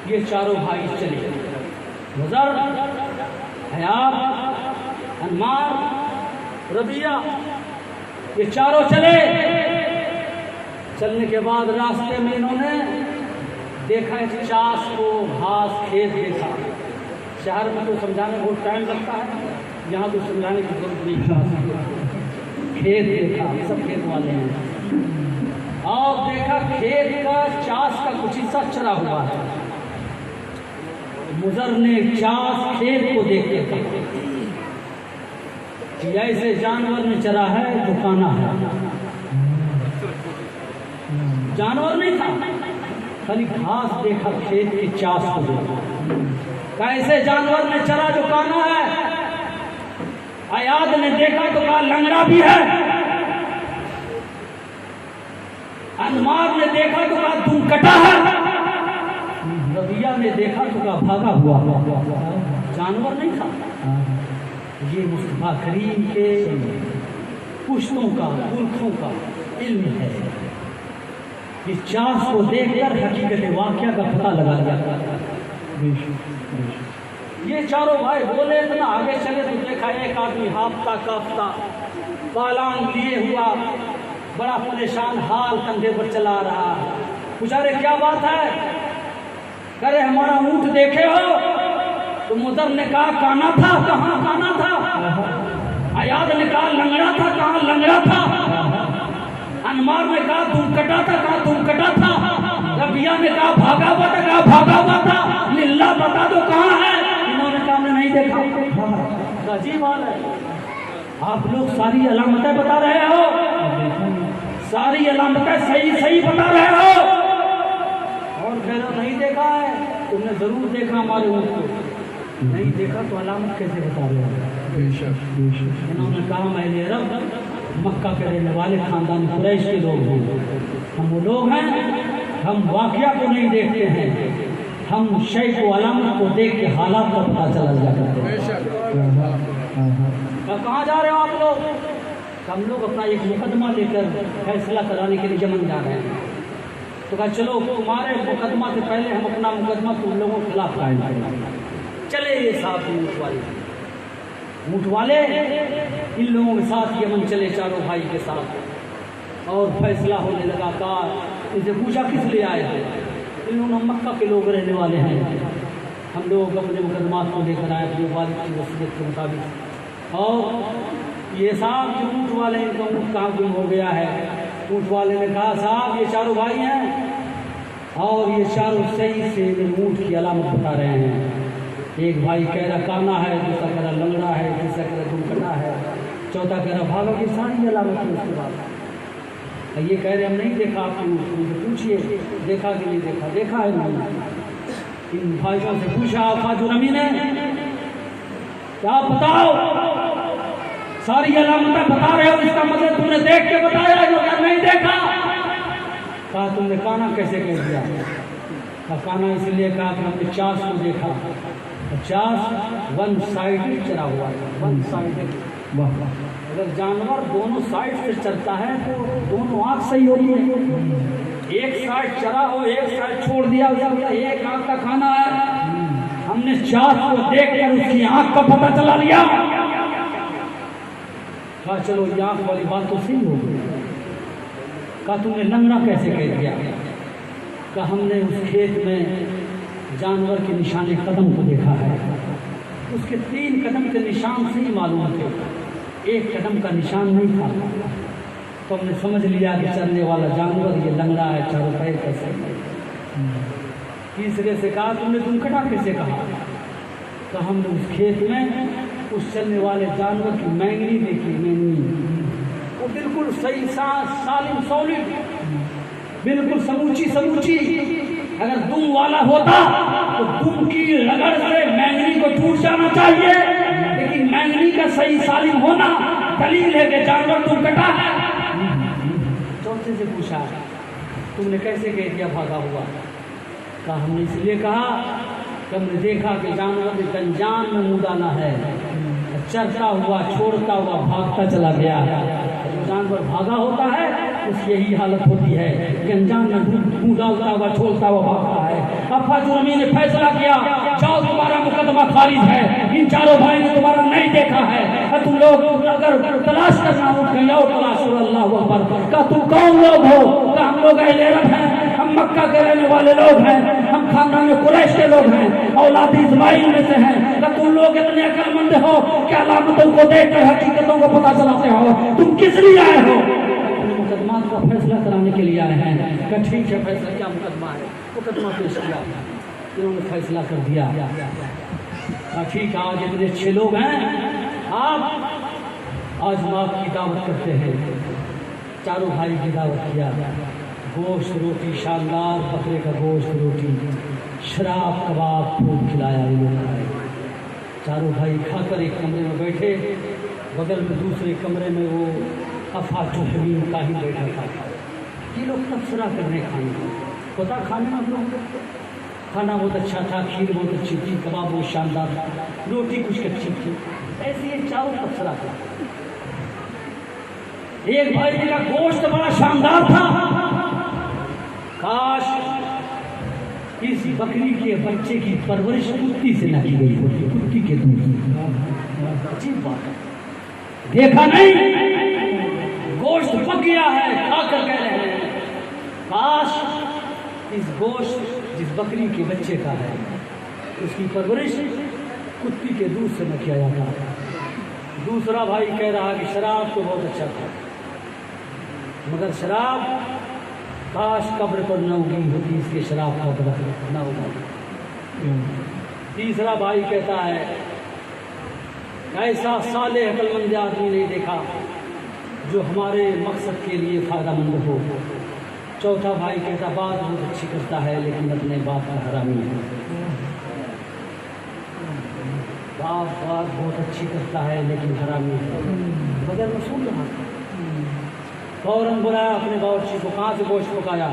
یہ 4 بھائی چلے، مضر، عیاض، انمار، ربیہ، یہ 4 چلے۔ چلنے کے بعد راستے میں انہوں نے دیکھا ایک چاس کو، گھاس، کھیت دیکھا۔ شہر میں تو سمجھانے بہت ٹائم لگتا ہے، یہاں تو سمجھانے کی ضرورت نہیں۔ کھیت دیکھا، سب کھیت والے ہیں، اور دیکھا کھیت کا چاس کا کچھ حصہ چرا ہوا ہے۔ مضر نے چاس کھیت کو دیکھتے تھے کہ ایسے جانور نے چرا ہے جو کانا ہے، جانور نہیں تھا، خالی گھاس دیکھا، کھیت کی چاس کو دیکھا، ایسے جانور نے چرا جو کانا ہے۔ عیاض نے دیکھا تو کہا لنگڑا بھی ہے، انمار نے دیکھا تو کہا دم کٹا ہے، ربیہ نے دیکھا تو کہا بھاگا ہوا، جانور نہیں تھا۔ یہ مصطفیٰ کریم کے پشتوں کا، پرکھوں کا علم ہے۔ اس چاس کو دیکھ کر حقیقت واقعہ کا پتہ لگا لیا۔ یہ چاروں بھائی بولے اتنا آگے چلے تو دیکھا ایک آدمی ہافتہ کافتہ پالان لیے ہوا بڑا پریشان حال کندھے پر چلا رہا۔ پوچھا رے کیا بات ہے؟ کہہ رہے ہمارا اونٹ دیکھے ہو؟ تو مدر نے کہا کانا تھا۔ کہاں کانا تھا؟ ایاد نے کہا لنگڑا تھا۔ کہاں لنگڑا تھا؟ انمار نے کہا تم کٹا تھا۔ کہا تم کٹا تھا۔ ربیہ نے کہا بھاگا ہوا تھا۔ کہا بھاگا ہوا تھا۔ للہ بتا دو کہاں ہے؟ انہوں نے کہا ہم نے نہیں دیکھا۔ عجیب حال ہے، آپ لوگ ساری علامتیں بتا رہے ہو، ساری علامتیں صحیح بتا رہے ہو، اور پھر نہیں دیکھا ہے؟ تم نے ضرور دیکھا ہمارے اونٹ کو، نہیں دیکھا تو علامت کیسے بتا رہے ہو؟ انہوں نے کہا میں رب مکہ کے رہنے والے خاندان قریش کے لوگ ہیں، ہم وہ لوگ ہیں ہم واقعہ کو نہیں دیکھتے ہیں، ہم شے کو علامت کو دیکھ کے حالات کا پتہ چلا جاتا ہے۔ کہاں جا رہے ہو آپ لوگ؟ ہم لوگ اپنا ایک مقدمہ لے کر فیصلہ کرانے کے لیے یمن جا رہے ہیں۔ تو کہا چلو تمہارے مقدمہ سے پہلے ہم اپنا مقدمہ تم لوگوں کے خلاف قائم کریں گے۔ چلے یہ صاحب اونٹ والے ان لوگوں کے ساتھ یمن چلے، چاروں بھائی کے ساتھ، اور فیصلہ ہونے لگا۔ کہا ان سے پوچھا کس لیے آئے تھے؟ انہوں نے مکہ کے لوگ رہنے والے ہیں، ہم لوگ اپنے مقدمات کو لے کر آئے اپنے والد کی وصیت کے مطابق۔ اور یہ صاحب جو اونٹ والے ان کا اونٹ کہاں گم ہو گیا ہے؟ اونٹ والے نے کہا صاحب یہ چاروں بھائی ہیں اور یہ چاروں صحیح سے اونٹ کی علامت بتا رہے ہیں۔ ایک بھائی کہہ رہا کانا ہے، دوسرا کہہ رہا لنگڑا ہے، تیسرا کہہ رہا دمکٹا ہے، چوتھا کہہ رہا بھاگا کی ساری علامت ہے۔ اس کے بعد یہ کہہ رہے ہم نہیں دیکھا، آپ پوچھئے دیکھا کہ نہیں دیکھا؟ دیکھا ہے نہیں۔ ان بھائیوں سے پوچھا فاجر امین نے کیا بتاؤ ساری علامتیں بتا رہے ہو، اس کا مطلب تم نے دیکھ کے بتایا ہے یا نہیں دیکھا؟ کہا تم نے کانا کیسے کہہ دیا؟ کہا کانا اس لیے کہا کہ ہم نے چاس کو دیکھا، چاس ون سائڈ چرا ہوا ہے، ون سائڈ۔ اگر جانور دونوں سائڈ سے چلتا ہے تو دونوں آنکھ صحیح ہوتی ہے، ایک سائڈ چرا ہو ایک سائڈ چھوڑ دیا ایک آنکھ کا کھانا ہے۔ ہم نے چاس کو دیکھ کر اس کی آنکھ کا پتہ چلا لیا۔ کہا چلو یہ آنکھ والی بات تو صحیح ہو گئی۔ کہا تم نے لنگڑا کیسے کہہ دیا؟ کہا ہم نے اس کھیت میں جانور کے نشان قدم کو دیکھا ہے، اس کے 3 قدم کے نشان سے ہی معلوم تھے، ایک قدم کا نشان نہیں تھا، تو ہم نے سمجھ لیا کہ چلنے والا جانور یہ لنگڑا ہے، چاروں پیر کیسے۔ تیسرے سے کہا تم نے دمکٹا کیسے کہا؟ تو ہم نے اس کھیت میں اس چلنے والے جانور کی مینگنی دیکھی، مینگنی وہ بالکل صحیح سالم سولڈ، بالکل سموچی، اگر دم والا ہوتا تو دم کی رگڑ سے مینگنی کو ٹوٹ جانا چاہیے، لیکن مینگنی کا صحیح سالم ہونا دلیل ہے کہ جانور دمکٹا ہے۔ چوتھے سے پوچھا تم نے کیسے کہہ دیا بھاگا ہوا؟ کہا ہم نے اس لیے کہا کہ ہم نے دیکھا کہ جانور نے گنجان میں منہ ڈالا ہے، چرتا ہوا چھوڑتا ہوا بھاگتا چلا گیا۔ جو جانور بھاگا ہوتا ہے اس کی یہی حالت ہوتی ہے، گنجان میں منہ ڈالتا ہوا چھوڑتا ہوا بھاگتا ہے۔ اب فاجر امین نے فیصلہ کیا جاؤ تمہارا مقدمہ خارج ہے، ان چاروں بھائی نے تمہارا نہیں دیکھا ہے، تم لوگ اگر تلاش کرنا ہو کہ جاؤ تلاش کرو۔ اللہ اکبر۔ کہا تم کون لوگ ہو؟ کہا ہم لوگ اہل عرب ہیں، ہم مکہ کے رہنے والے لوگ ہیں، ہم خاندان قریش کے لوگ ہیں، اولاد اسماعیل میں سے ہیں۔ کہا تم لوگ اتنے عقل مند ہو کہ علامتوں کو دیکھ کر حقیقتوں کو پتہ چلاتے ہو، تم کس لیے آئے ہو؟ مقدمات کا فیصلہ کرانے کے لیے آئے ہیں۔ کہا ٹھیک ہے فیصلہ کیا مقدمہ ہے؟ مقدمہ پیش کیا، انہوں نے فیصلہ کر دیا۔ ٹھیک ہے آج اتنے اچھے لوگ ہیں، آپ آج ماں کی دعوت کرتے ہیں۔ چاروں بھائی کی دعوت کیا، گوشت روٹی شاندار بکرے کا گوشت روٹی، شراب کباب پھول کھلایا، چاروں بھائی کھا کر ایک کمرے میں بیٹھے، بغل میں دوسرے کمرے میں وہ افاق حلیم کا ہی بیٹھا تھا۔ یہ لوگ تبصرہ کرنے کھانے ہوتا، کھانے میں ہم لوگ کھانا بہت اچھا تھا، کھیر بہت اچھی تھی، کباب بہت شاندار تھا، روٹی کچھ کچی تھی، ایسے یہ چاروں تبصرہ تھا۔ ایک بھائی کا گوشت بڑا شاندار تھا، اس بکری کے بچے کی پرورش کتی سے نہ کی گئی ہوتی، کتی کے دودھ. عجیب بات ہے. دیکھا نہیں گوشت پک گیا ہے، کھا کر کہہ رہے ہیں کاش اس گوشت جس بکری کے بچے کا ہے اس کی پرورش کتی کے دودھ سے نہ کیا جاتا. دوسرا بھائی کہہ رہا کہ شراب تو بہت اچھا تھا مگر شراب کاش قبر پر نہ اگی ہوتی، اس کے شراب کا درخت نہ اگا. تیسرا بھائی کہتا ہے ایسا صالح عقل مند آدمی نہیں دیکھا جو ہمارے مقصد کے لیے فائدہ مند ہو. چوتھا بھائی کہتا بات بہت اچھی کرتا ہے لیکن اپنے باپ کا حرامی ہے. بات بہت اچھی کرتا ہے لیکن حرامی ہے. مگر مسئول رہا فوراً بلایا اپنے باورچی کو. کہاں سے گوشت پکایا؟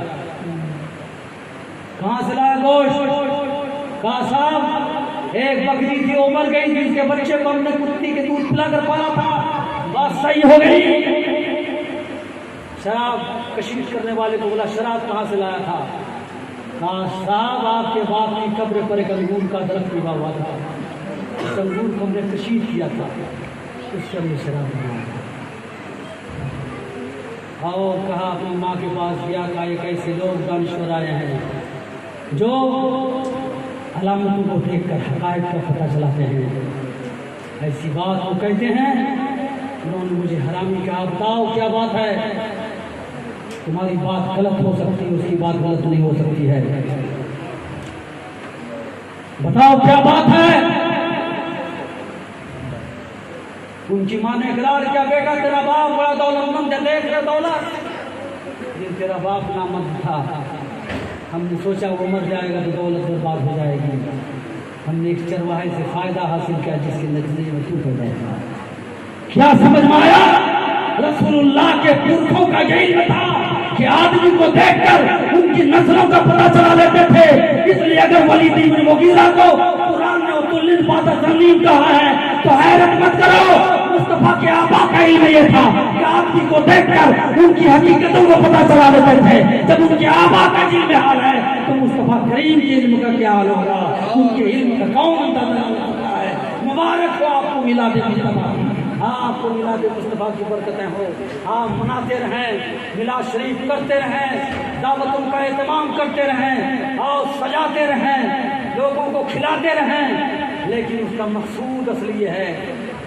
کہاں سے لایا گوشت؟ کہا صاحب ایک بکری تھی عمر گئی تھی، اس کے بچے کو ہم نے کتی کے دودھ پلا کر پالا تھا، بات صحیح ہو گئی. شراب کشش کرنے والے کو بولا شراب کہاں سے لایا تھا؟ کہا صاحب آپ کے باپ کی قبر پر ایک انگور کا درخت لگا ہوا تھا، اس انگور کو ہم نے کشید کیا تھا، اس پر یہ شراب بنا. اور کہا اپنی ماں کے پاس گیا، کہا ایک ایسے لوگ دانشور آئے ہیں جو علامتوں کو دیکھ کر حقائق کا پتہ چلاتے ہیں. ایسی بات وہ کہتے ہیں. انہوں نے مجھے حرامی کہا بتاؤ کیا بات ہے؟ تمہاری بات غلط ہو سکتی ہے، اس کی بات غلط نہیں ہو سکتی ہے، بتاؤ کیا بات ہے؟ ان کی ماں نے اقرار کیا بیٹا تیرا باپ بڑا دولت مند ہے، دیکھ رہے دولت، لیکن تیرا باپ نامرد تھا. ہم نے سوچا وہ مر جائے گا تو دولت برباد ہو جائے گی. ہم نے ایک چرواہے سے فائدہ حاصل کیا جس کے نتیجے میں تو ہو جائے گا. کیا سمجھ میں آیا؟ رسول اللہ کے پرکھوں کا یہی تھا کہ آدمی کو دیکھ کر ان کی نسلوں کا پتہ چلا لیتے تھے. اس لیے اگر ولید بن مغیرہ کو قرآن نے اتلن بات زمین کہا ہے تو حیرت مت کرو، مصطفیٰ کے آبا کا علم یہ تھا کہ آدمی کو دیکھ کر ان کی حقیقتوں کو پتہ چلا لیتے تھے. جب ان کے آبا کا علم حال ہے تو مصطفیٰ کریم کے علم کا کیا حال ہوگا؟ ان کے علم کا کون اندازہ لگا سکتا ہے؟ مبارک ہو آپ کو میلاد مصطفیٰ، آپ کو میلاد مصطفیٰ کی برکتیں ہو. آپ مناتے رہیں، میلاد شریف کرتے رہیں، دعوتوں کا اہتمام کرتے رہیں اور سجاتے رہیں، لوگوں کو کھلاتے رہیں، لیکن اس کا مقصود اصلی یہ ہے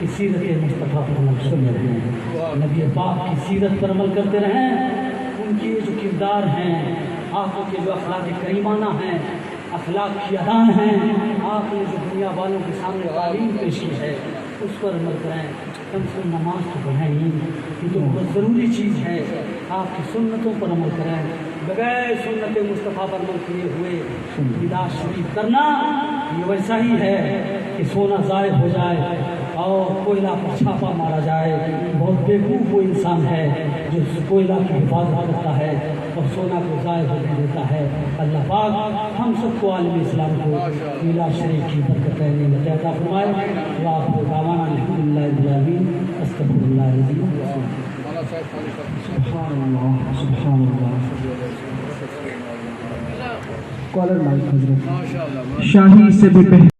کہ سیرت مصطفیٰ پر عمل کرتے رہیں، نبی پاک کی سیرت پر عمل کرتے رہیں. ان کی جو کردار ہیں، آپ کے جو اخلاق کریمانہ ہیں، اخلاق کی ادان ہیں، آپ نے جو دنیا والوں کے سامنے تعلیم پیش کی ہے اس پر عمل کریں. کم سے کم نماز تو پڑھیں ہی، یہ تو بہت ضروری چیز ہے. آپ کی سنتوں پر عمل کریں. بغیر سنت مصطفیٰ پر عمل کیے ہوئے میلاد شریف کرنا یہ ویسا ہی ہے کہ سونا ضائع ہو جائے اور کوئلہ پر چھاپا مارا جائے. بہت بیوقوف وہ انسان ہے جو کوئلہ کی حفاظت کرتا ہے اور سونا کو ضائع ہونے دیتا ہے. اللہ پاک ہم سب کو عالم اسلام کو میلاد شریف کی برکتیں نعمتیں عطا فرمائے. وآخر دعوانا الحمدللہ رب العالمین. استغفر اللہ العظیم. سبحان اللہ سبحان اللہ. کالر مائک حضرت شاہی سے بھی